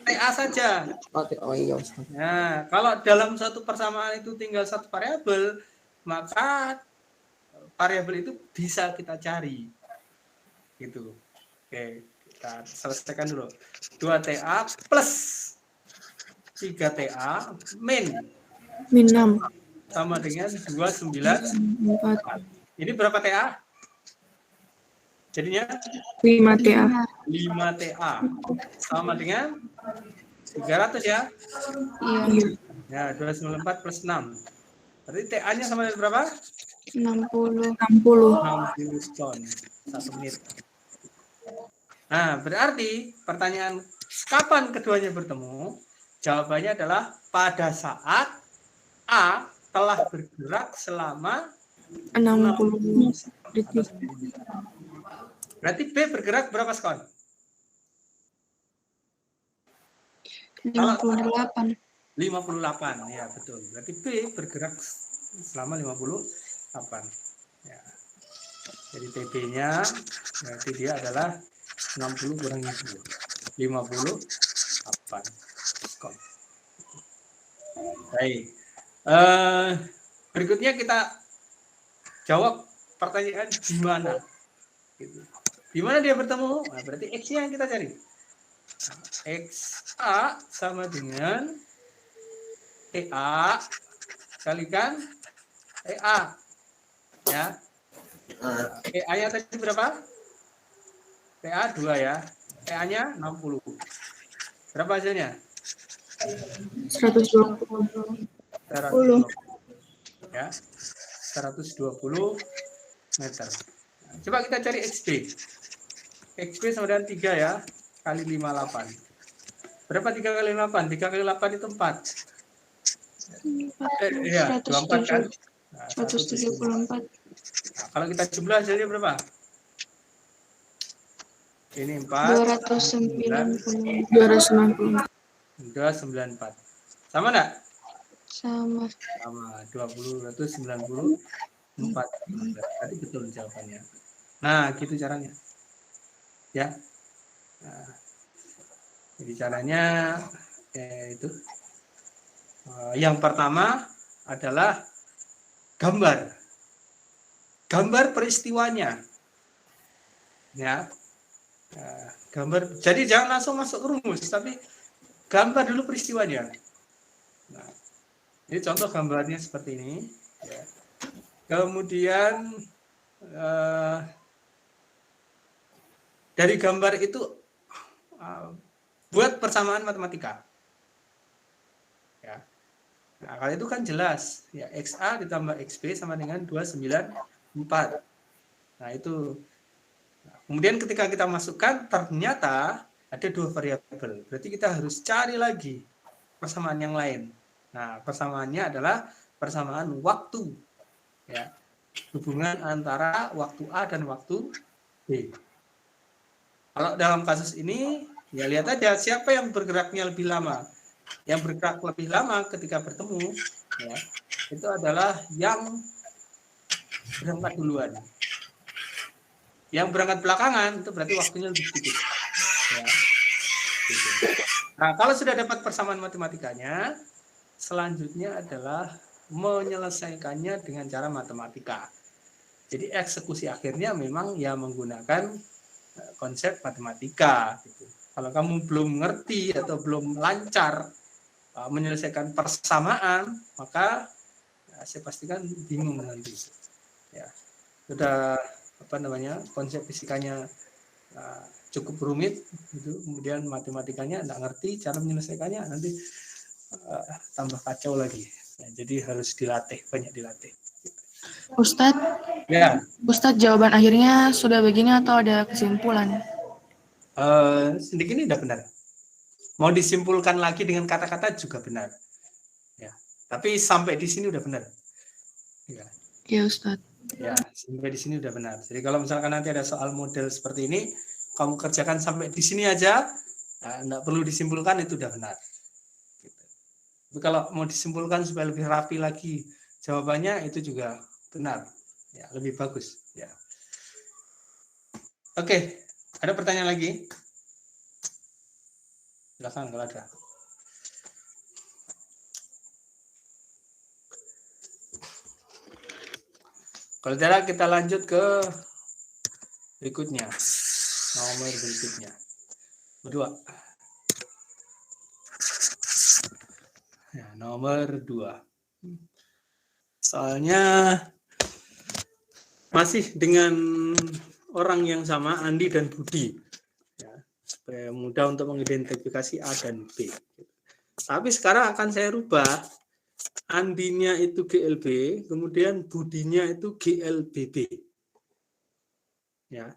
TA saja. Oh iya Ustaz. Nah, kalau dalam satu persamaan itu tinggal 1 variabel, maka variabel itu bisa kita cari. Gitu. Oke, kita selesaikan dulu. 2 TA plus 3 TA min 6. sama dengan 294. Ini berapa TA? Jadinya 5 TA. 5 TA sama dengan 300 ya? Iya. Ya, 294 plus 6. Berarti TA-nya sama dengan berapa? 60 ton 1 menit. Nah, berarti pertanyaan kapan keduanya bertemu? Jawabannya adalah pada saat A telah bergerak selama 60 detik. Berarti B bergerak berapa sekon? 58. 58, ya betul. Berarti B bergerak selama 58. Ya. Jadi TB-nya berarti dia adalah 60 kurangi 2. 58 sekon. Baik. Berikutnya kita jawab pertanyaan di mana. Gitu. Di mana dia bertemu? Nah, berarti X-nya yang kita cari. XA sama dengan TA kalikan EA. Ya. EA-nya tadi berapa? TA 2 ya. EA-nya 60. Berapa hasilnya? 120. Ya. 120 meter. Coba kita cari XB. XB sama dengan 3 ya. Kali 58. Berapa 3 kali 8? 3 kali 8 itu 4. Iya, 24 kan? Nah, 134. Nah, kalau kita jumlah hasilnya berapa? Ini 4. 290. 294. Sama enggak? Sama. Sama. 294. Tadi betul jawabannya. Nah, gitu caranya. Ya. Nah, jadi caranya itu. Yang pertama adalah gambar peristiwanya. Ya. Gambar. Jadi jangan langsung masuk rumus, tapi gambar dulu peristiwanya. Nah, ini contoh gambarnya seperti ini. Ya. Kemudian dari gambar itu buat persamaan matematika. Ya. Nah, kalau itu kan jelas. Ya, XA ditambah XB sama dengan 294. Nah, itu. Kemudian ketika kita masukkan, ternyata ada 2 variabel. Berarti kita harus cari lagi persamaan yang lain. Nah, persamaannya adalah persamaan waktu. Ya. Hubungan antara waktu A dan waktu B. Kalau dalam kasus ini, ya lihat aja siapa yang bergeraknya lebih lama. Yang bergerak lebih lama ketika bertemu, ya, itu adalah yang berangkat duluan. Yang berangkat belakangan itu berarti waktunya lebih sedikit. Ya. Gitu. Nah, kalau sudah dapat persamaan matematikanya, selanjutnya adalah menyelesaikannya dengan cara matematika. Jadi eksekusi akhirnya memang ya menggunakan konsep matematika. Gitu. Kalau kamu belum ngerti atau belum lancar menyelesaikan persamaan, maka saya pastikan bingung nanti. Ya, sudah konsep fisikanya cukup rumit, gitu. Kemudian matematikanya nggak ngerti cara menyelesaikannya, nanti tambah kacau lagi. Ya, jadi harus dilatih, banyak dilatih. Ustadz, Ya, Ustadz jawaban akhirnya sudah begini atau ada kesimpulan? sedikit ini udah benar. Mau disimpulkan lagi dengan kata-kata juga benar. Ya, tapi sampai di sini udah benar. Ya. Ya Ustadz. Ya, sampai di sini udah benar. Jadi kalau misalkan nanti ada soal model seperti ini, kamu kerjakan sampai di sini aja, enggak perlu disimpulkan, itu udah benar. Gitu. Tapi kalau mau disimpulkan supaya lebih rapi lagi jawabannya, itu juga benar. Ya, lebih bagus. Ya. Oke, ada pertanyaan lagi? Silakan kalau ada. Kalau tidak, kita lanjut ke berikutnya. Nomor berikutnya. Kedua. Ya, nomor 2. Soalnya masih dengan orang yang sama, Andi dan Budi. Ya, supaya mudah untuk mengidentifikasi A dan B. Tapi sekarang akan saya rubah. Andinya itu GLB, kemudian Budinya itu GLBB. Ya.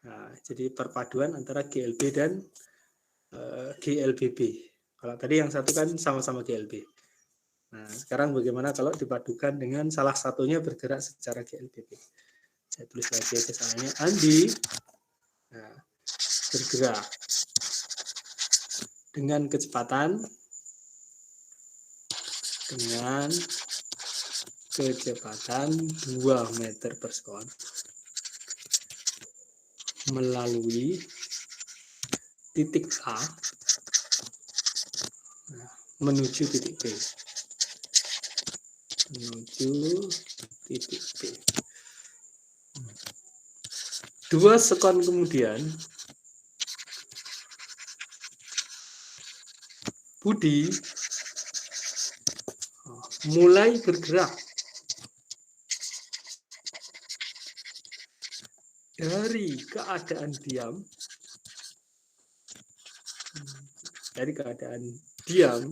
Nah, jadi perpaduan antara GLB dan GLBB. Kalau tadi yang satu kan sama-sama GLB. Nah, sekarang bagaimana kalau dipadukan dengan salah satunya bergerak secara GLBB? Saya tulis lagi kesannya. Andi bergerak dengan kecepatan 2 meter per sekon melalui titik A menuju titik B. 2 sekon kemudian Budi mulai bergerak dari keadaan diam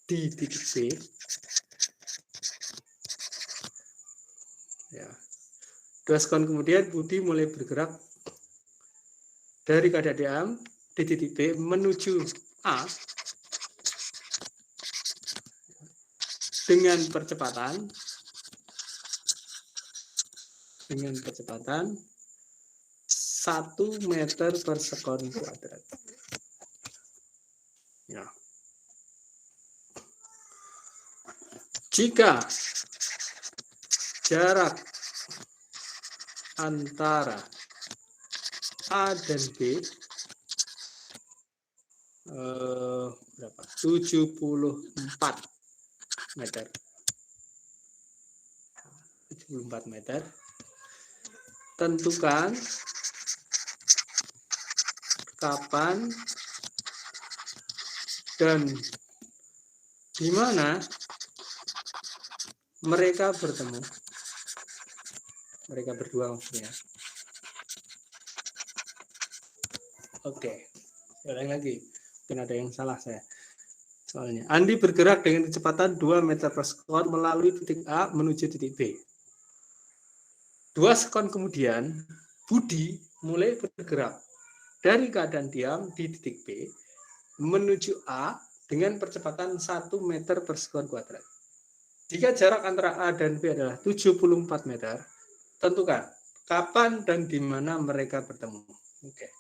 di titik B. Ya. 2 sekon kemudian Budi mulai bergerak dari keadaan diam di titik B menuju A dengan percepatan 1 meter per sekon kuadrat. Ya. Jika jarak antara A dan B berapa? 74 meter. 74 meter. Tentukan kapan dan di mana mereka bertemu. Mereka berdua maksudnya. Oke. Ulang lagi. Mungkin ada yang salah saya. Soalnya Andi bergerak dengan kecepatan 2 meter per sekon melalui titik A menuju titik B. 2 sekon kemudian, Budi mulai bergerak dari keadaan diam di titik B menuju A dengan percepatan 1 meter per sekon kuadrat. Jika jarak antara A dan B adalah 74 meter, tentukan kapan dan di mana mereka bertemu. Oke.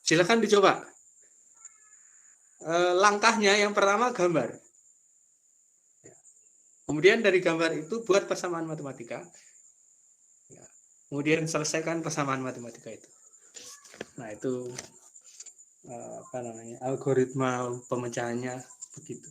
Silakan dicoba. Langkahnya yang pertama gambar. Kemudian dari gambar itu buat persamaan matematika. Kemudian selesaikan persamaan matematika itu. Nah, itu algoritma pemecahannya begitu.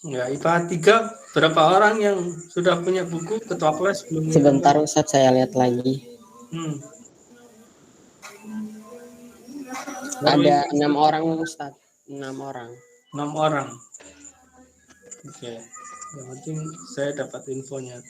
Ya, IPA 3 berapa orang yang sudah punya buku? Ketua kelas belum punya Sebentar buku? Ustadz, saya lihat lagi. Hmm. Ada 6 orang Ustadz, 6 orang. 6 orang. Oke. Yang penting saya dapat infonya.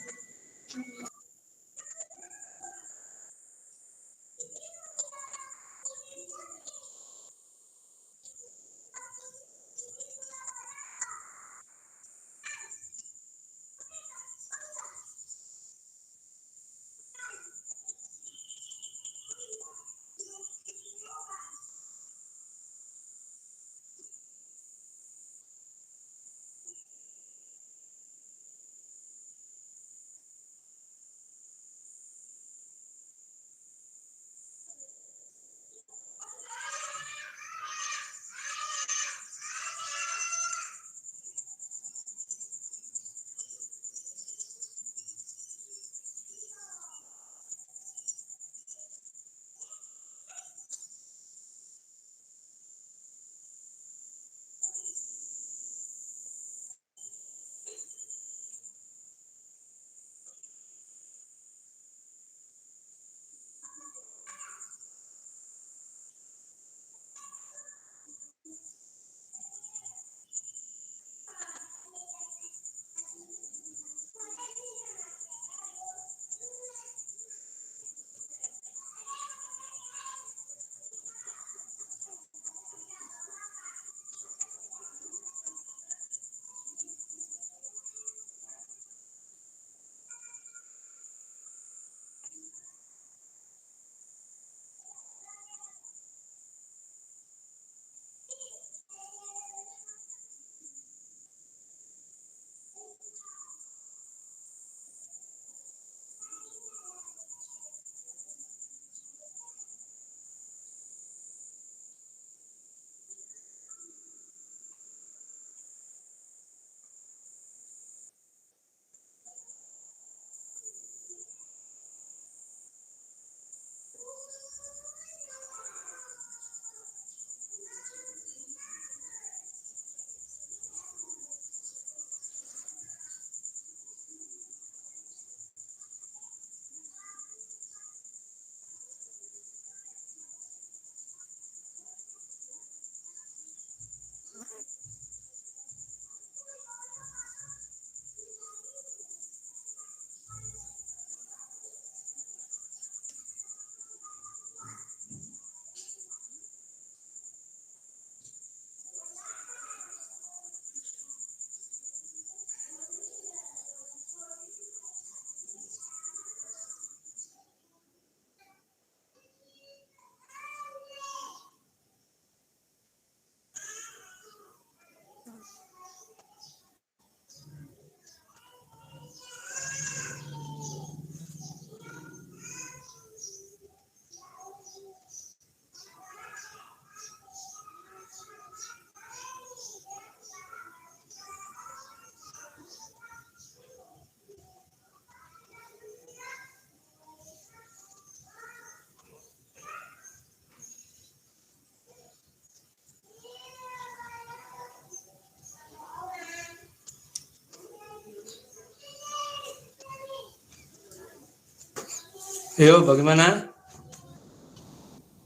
Yo, bagaimana?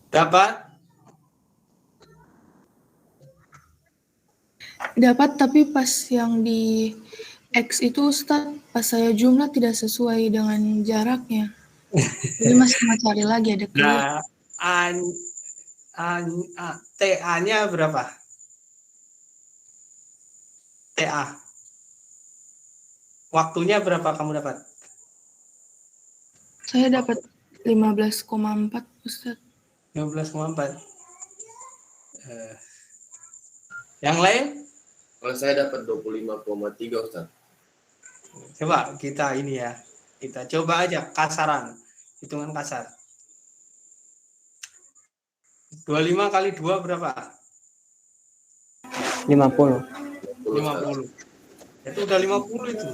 Dapat? Dapat, tapi pas yang di X itu Ustadz, pas saya jumlah tidak sesuai dengan jaraknya. Jadi masih mau cari lagi, ada clear. Nah, TA-nya berapa? TA. Waktunya berapa kamu dapat? Saya dapat 15,4 Ustadz. 15,4. Yang lain? Kalau saya dapat 25,3 Ustaz. Coba kita ini ya. Kita coba aja kasaran. Hitungan kasar. 25 kali 2 berapa? 50. 50. Itu udah 50 itu.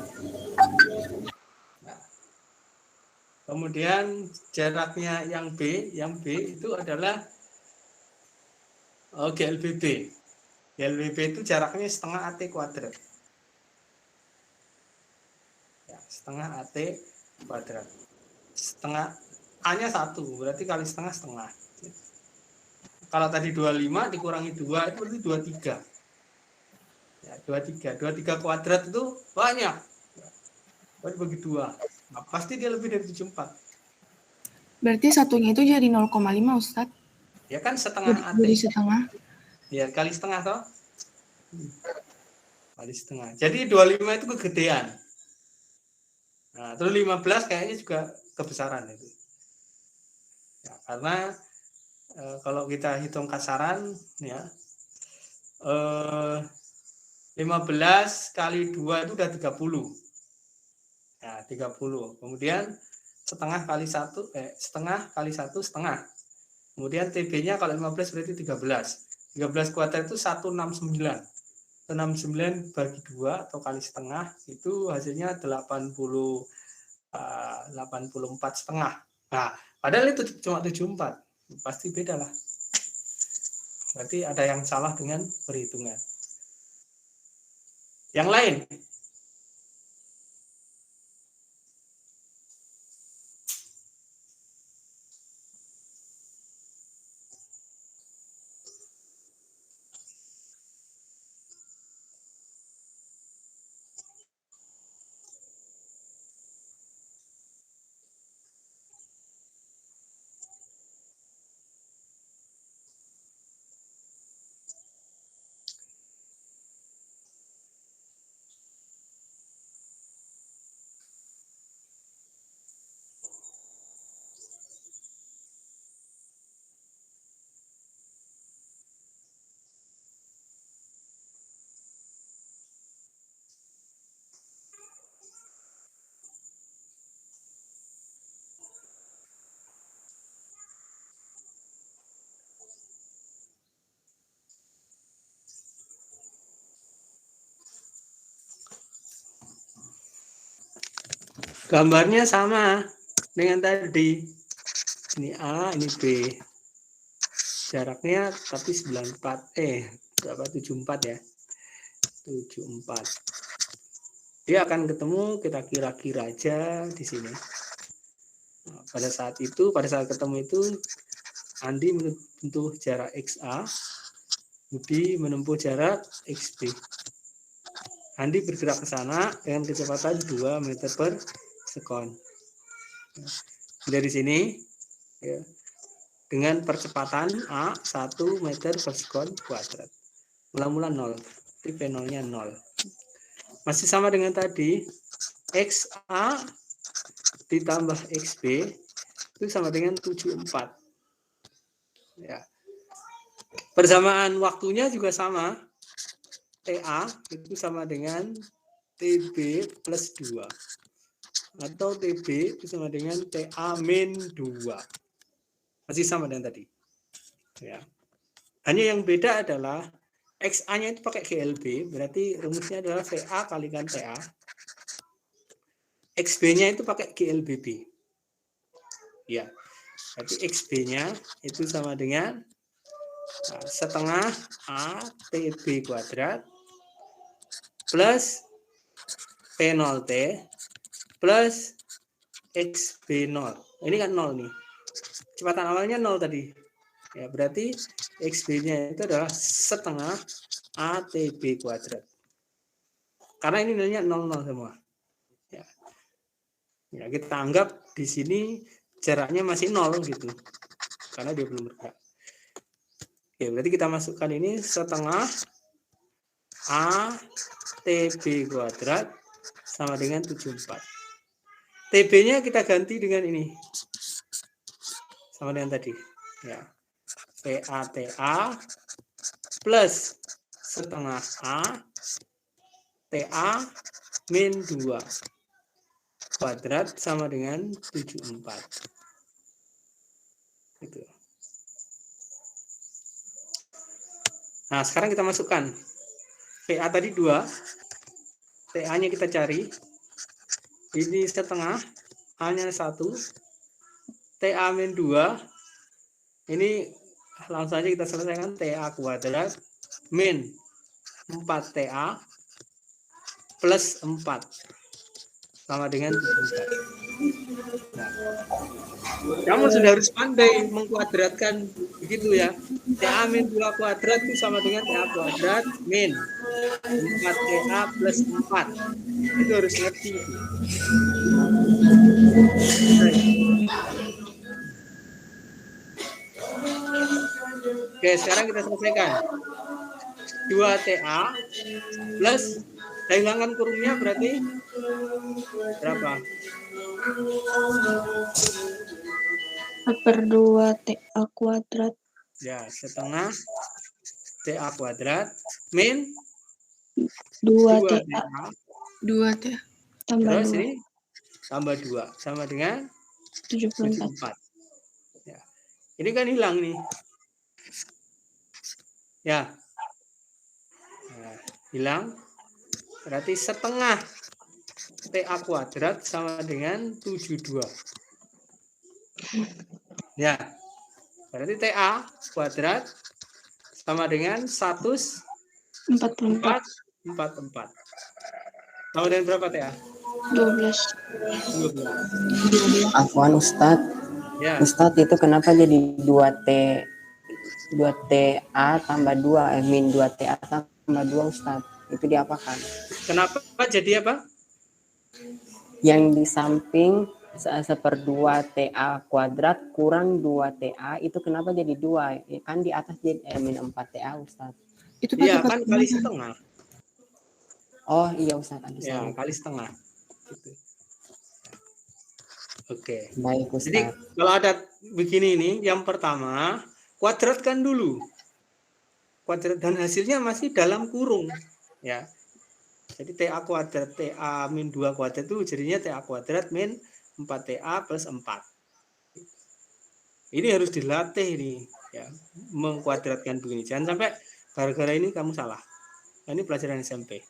Nah, kemudian jaraknya yang B itu adalah GLBB. GLBB itu jaraknya setengah AT kuadrat. setengah AT kuadrat. Setengah A-nya 1, berarti kali setengah. Kalau tadi 25 dikurangi 2 itu berarti 23. Ya, 23 kuadrat itu banyak. Berarti bagi 2. Nah, pasti dia lebih dari 74. Berarti satunya itu jadi 0,5 Ustadz. Ya kan setengah AT. Jadi setengah. Ya, kali setengah toh. Kali setengah. Jadi 25 itu kegedean. Nah, terus 15 kayaknya juga kebesaran itu. Ya, karena kalau kita hitung kasaran ya 15 kali 2 itu udah 30. Ya, 30. Kemudian setengah kali 1 setengah kali 1 setengah. Kemudian TB-nya kalau 15 berarti 13. 13 kuadrat itu 169. 69 bagi 2 atau kali setengah itu hasilnya 84 setengah. Nah, padahal itu cuma 74. Pasti beda lah. Berarti ada yang salah dengan perhitungan. Yang lain? Gambarnya sama dengan tadi. Ini A, ini B. Jaraknya tapi 94. Berapa? 74 ya. 74. Dia akan ketemu, kita kira-kira aja di sini. Nah, pada saat ketemu itu, Andi menempuh jarak XA, Budi menempuh jarak XB. Andi bergerak ke sana dengan kecepatan 2 meter per sekon. Dari sini, ya, dengan percepatan A 1 meter per sekon kuadrat. Mula-mula 0, tapi P0-nya 0. Masih sama dengan tadi, XA ditambah XB itu sama dengan 74. Ya. Persamaan waktunya juga sama. TA itu sama dengan TB plus 2. Atau TB itu sama dengan TA min 2. Masih sama dengan tadi. Ya. Hanya yang beda adalah XA-nya itu pakai GLB, berarti rumusnya adalah VA kalikan TA. XB-nya itu pakai GLBB. Ya. Berarti XB-nya itu sama dengan setengah A TB kuadrat plus P0T plus XB0. Ini kan 0 nih. Kecepatan awalnya 0 tadi. Ya, berarti XB-nya itu adalah setengah ATB kuadrat. Karena ini nilainya 00 semua. Ya. Ya, kita anggap di sini jaraknya masih 0 gitu. Karena dia belum bergerak. Oke, berarti kita masukkan ini setengah ATB kuadrat sama dengan 74. TB-nya kita ganti dengan ini. Sama dengan tadi. Ya. PATA plus setengah A TA min 2 kuadrat sama dengan 74. Gitu. Nah, sekarang kita masukkan. PA tadi 2. TA-nya kita cari. Ini setengah. A-nya 1. TA min 2. Ini langsung saja kita selesaikan. TA kuadrat min 4TA plus 4 sama dengan 74. Nah, kamu sudah harus pandai mengkuadratkan begitu ya. TA min 2 kuadrat itu sama dengan TA kuadrat min 4TA plus 4. Itu harus ngerti. Oke, sekarang kita selesaikan. 2TA plus, saya hilangkan kurungnya berarti berapa? Per 2 TA kuadrat. Ya, setengah TA kuadrat min 2 2 TA. TA. 2 TA. Tambah Terus 2. ini tambah 2 sama dengan 74. Ya. Ini kan hilang nih. Ya. Nah, hilang. Berarti setengah TA kuadrat sama dengan 72. Ya. Berarti TA kuadrat sama dengan 144. 44. Sama dengan berapa TA? 12. 12. Afwan Ustadz. Ya. Ustadz itu kenapa jadi 2TA tambah 2 min 2TA tambah 2 Ustadz? Itu diapakan? Kenapa jadi apa? Yang di samping 1/2 TA kuadrat kurang 2 TA itu kenapa jadi 2? Kan di atas jadi min 4 TA Ustadz. Itu Iya, pakai kan kali setengah. Oh iya Ustadz. Ya, kali setengah. Gitu. Oke. Baik Ustadz. Jadi kalau ada begini nih, yang pertama kuadratkan dulu. Kuadrat dan hasilnya masih dalam kurung, ya. Jadi TA kuadrat TA min 2 kuadrat itu jadinya TA kuadrat min 4TA plus 4. Ini harus dilatih nih, ya, mengkuadratkan begini. Jangan sampai gara-gara ini kamu salah. Nah, ini pelajaran SMP.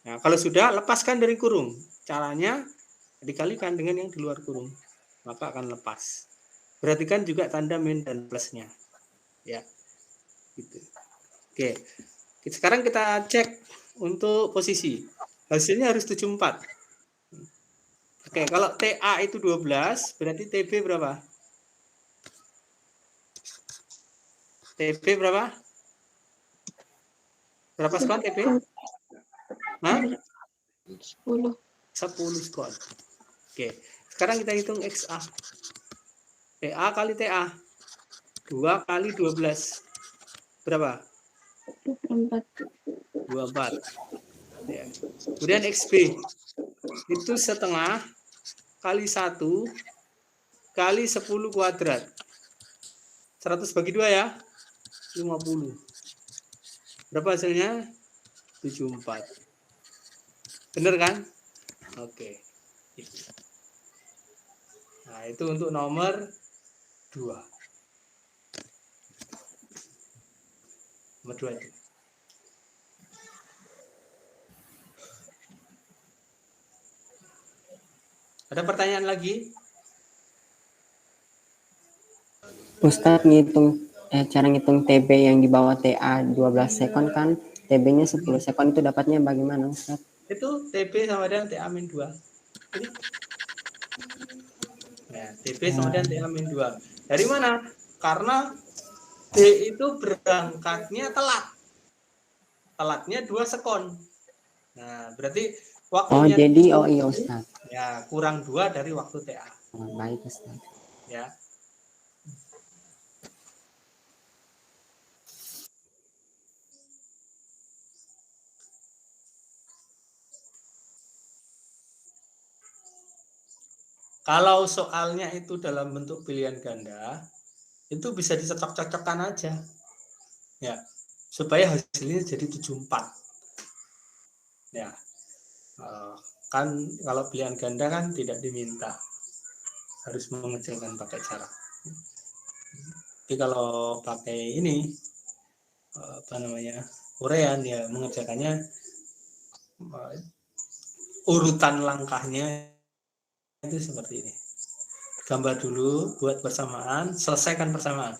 Nah, kalau sudah, lepaskan dari kurung. Caranya dikalikan dengan yang di luar kurung, maka akan lepas. Perhatikan juga tanda min dan plusnya, ya. Gitu. Oke. Sekarang kita cek untuk posisi. Hasilnya harus 74. Oke, kalau TA itu 12, berarti TB berapa? TB berapa? Berapa skon TB? Hah? 10. 10 skon. Oke, sekarang kita hitung XA. TA kali TA. 2 kali 12. Berapa? 24. Ya. Kemudian XB. Itu setengah kali 1 kali 10 kuadrat. 100 bagi 2 ya. 50. Berapa hasilnya? 74. Benar kan? Oke. Nah, itu untuk nomor 2. Nomor 2 itu. Ada pertanyaan lagi? Ustadz cara ngitung TB yang di bawah TA 12 sekon kan TB-nya 10 sekon itu dapatnya bagaimana Ustadz? Itu TB sama dengan TA min 2. Ini. Nah, TB sama dengan TA min 2. Dari mana? Karena D itu berangkatnya telat. Telatnya 2 sekon. Nah, berarti waktunya Iya Ustadz. Ya, kurang 2 dari waktu TA. Baik Ustadz. Ya. Kalau soalnya itu dalam bentuk pilihan ganda, itu bisa dicocok-cocokkan aja. Ya, supaya hasilnya jadi 74. Ya. Kan kalau pilihan ganda kan tidak diminta. Harus mengecilkan pakai cara. Jadi kalau pakai ini urean ya mengerjakannya urutan langkahnya itu seperti ini. Gambar dulu, buat persamaan, selesaikan persamaan.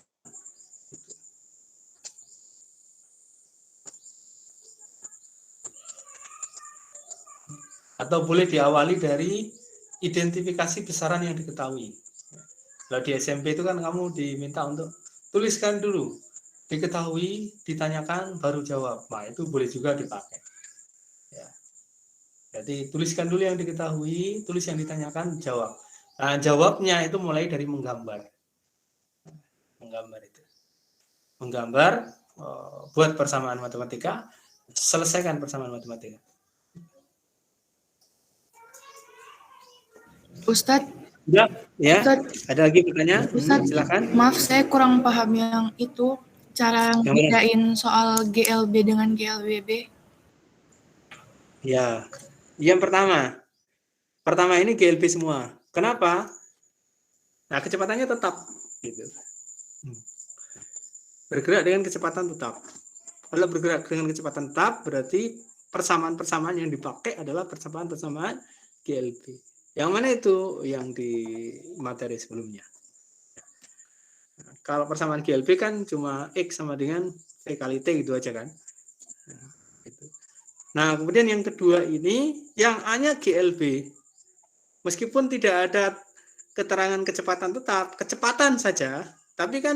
atau boleh diawali dari identifikasi besaran yang diketahui. Kalau di SMP itu kan kamu diminta untuk tuliskan dulu, diketahui, ditanyakan, baru jawab. Nah, itu boleh juga dipakai. Ya. Jadi tuliskan dulu yang diketahui, tulis yang ditanyakan, jawab. Nah, jawabnya itu mulai dari menggambar. Menggambar itu. Menggambar, buat persamaan matematika, selesaikan persamaan matematika. Ustadz, Ya, ya. Ustadz, Ada lagi pertanyaan? Ustadz, Silakan. maaf saya kurang paham yang itu, cara Yang mana? bedain soal GLB dengan GLBB. Ya, yang pertama ini GLB semua. Kenapa? Nah, kecepatannya tetap, gitu. Bergerak dengan kecepatan tetap. Kalau bergerak dengan kecepatan tetap, berarti persamaan-persamaan yang dipakai adalah persamaan-persamaan GLB. Yang mana itu? Yang di materi sebelumnya. Nah, kalau persamaan GLB kan cuma X sama dengan V kali T gitu aja kan. Nah, itu. Nah, kemudian yang kedua ini, yang A-nya GLB. Meskipun tidak ada keterangan kecepatan tetap, kecepatan saja, tapi kan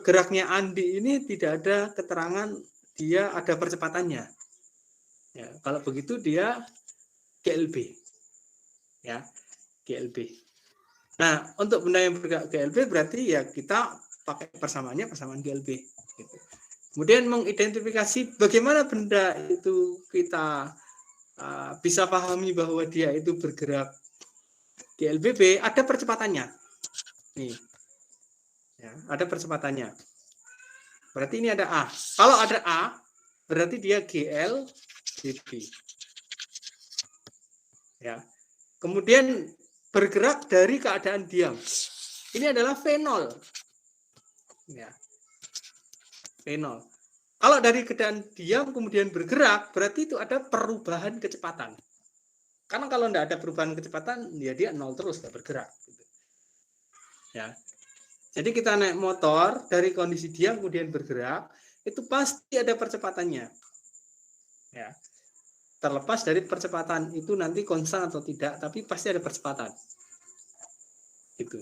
geraknya Andi ini tidak ada keterangan dia ada percepatannya. Ya, kalau begitu dia GLB. Ya, GLB. Nah, untuk benda yang bergerak GLB berarti ya kita pakai persamaannya persamaan GLB. Gitu. Kemudian mengidentifikasi bagaimana benda itu kita bisa pahami bahwa dia itu bergerak GLBB, ada percepatannya. Nih, ya, ada percepatannya. Berarti ini ada A. Kalau ada A, berarti dia GLBB. Ya. Kemudian bergerak dari keadaan diam. Ini adalah V0. Ya. V0. Kalau dari keadaan diam kemudian bergerak, berarti itu ada perubahan kecepatan. Karena kalau tidak ada perubahan kecepatan, ya dia 0 terus, tidak bergerak. Ya. Jadi kita naik motor dari kondisi diam kemudian bergerak, itu pasti ada percepatannya. Ya. Terlepas dari percepatan itu nanti konstan atau tidak, tapi pasti ada percepatan. Gitu.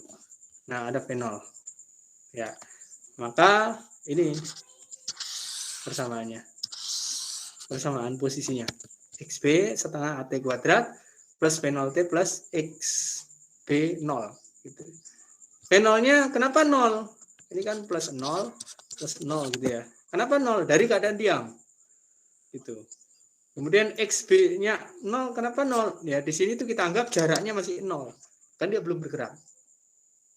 Nah, ada V0. Ya. Maka ini persamaannya. Persamaan posisinya. XB setengah AT kuadrat plus V0T plus XB0. Gitu. V0-nya kenapa 0? Ini kan plus 0 plus 0 gitu ya. Kenapa 0? Dari keadaan diam. Gitu. Kemudian XB-nya 0, kenapa 0? Ya di sini tuh kita anggap jaraknya masih 0. Kan dia belum bergerak.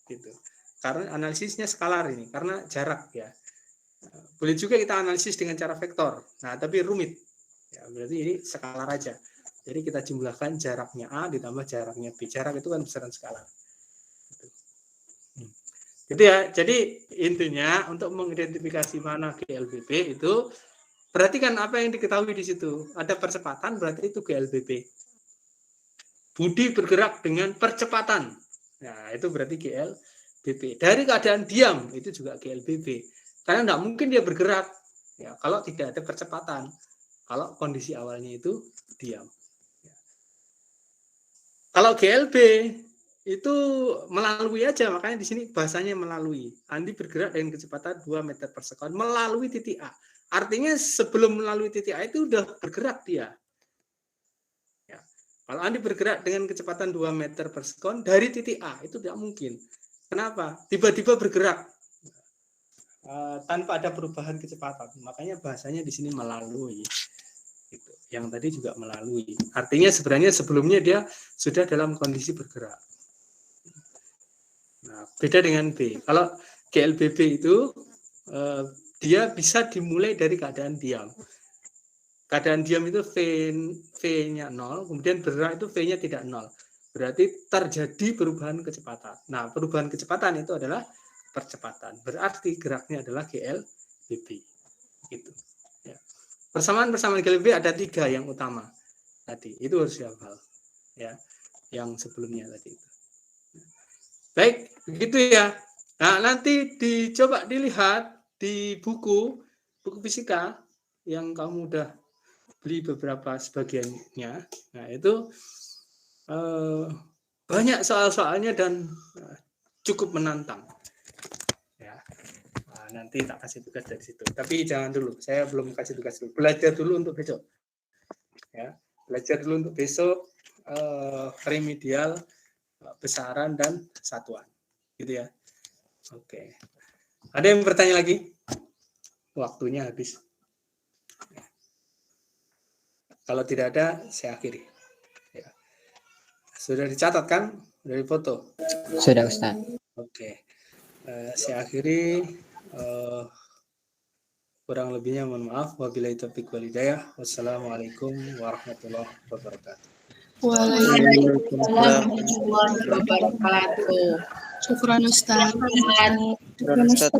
Gitu. Karena analisisnya skalar ini, karena jarak ya. Boleh juga kita analisis dengan cara vektor. Nah, tapi rumit. Ya, berarti ini skalar aja. Jadi kita jumlahkan jaraknya A ditambah jaraknya B. Jarak itu kan besaran skalar. Gitu ya. Jadi intinya untuk mengidentifikasi mana GLBB itu berarti kan apa yang diketahui di situ? Ada percepatan berarti itu GLBB. Budi bergerak dengan percepatan. Nah, itu berarti GLBB. Dari keadaan diam itu juga GLBB. Karena tidak mungkin dia bergerak ya kalau tidak ada percepatan. Kalau kondisi awalnya itu diam. Kalau GLB itu melalui aja, makanya di sini bahasanya melalui. Andi bergerak dengan kecepatan 2 meter per sekon melalui titik A. Artinya sebelum melalui titik A itu udah bergerak dia. Ya. Kalau Andi bergerak dengan kecepatan 2 meter per sekon dari titik A, itu tidak mungkin. Kenapa? Tiba-tiba bergerak tanpa ada perubahan kecepatan. Makanya bahasanya di sini melalui. Gitu. Yang tadi juga melalui. Artinya sebenarnya sebelumnya dia sudah dalam kondisi bergerak. Nah, beda dengan B. Kalau GLBB itu dia bisa dimulai dari keadaan diam. Keadaan diam itu V-nya 0, kemudian bergerak itu V-nya tidak 0. Berarti terjadi perubahan kecepatan. Nah, perubahan kecepatan itu adalah percepatan. Berarti geraknya adalah GLBB. Gitu. Ya. Persamaan GLBB ada 3 yang utama. Tadi itu harus dihafal. Ya, yang sebelumnya tadi itu. Baik, begitu ya. Nah, nanti dicoba dilihat di buku fisika yang kamu udah beli beberapa sebagiannya. Nah, itu banyak soal-soalnya dan cukup menantang. Ya. Nah, nanti tak kasih tugas dari situ. Tapi jangan dulu, saya belum kasih tugas dulu. Belajar dulu untuk besok. Ya, belajar dulu untuk besok remedial besaran dan satuan. Gitu ya. Oke. Ada yang bertanya lagi? Waktunya habis. Kalau tidak ada, saya akhiri. Ya. Sudah dicatat kan? Sudah dipoto? Sudah Ustaz. Oke. Saya akhiri. Kurang lebihnya mohon maaf. Wabillahi taufiq wal hidayah. Wassalamualaikum warahmatullahi wabarakatuh. Waalaikumsalam. warahmatullahi wabarakatuh. Syukran Ustaz. Ustaz.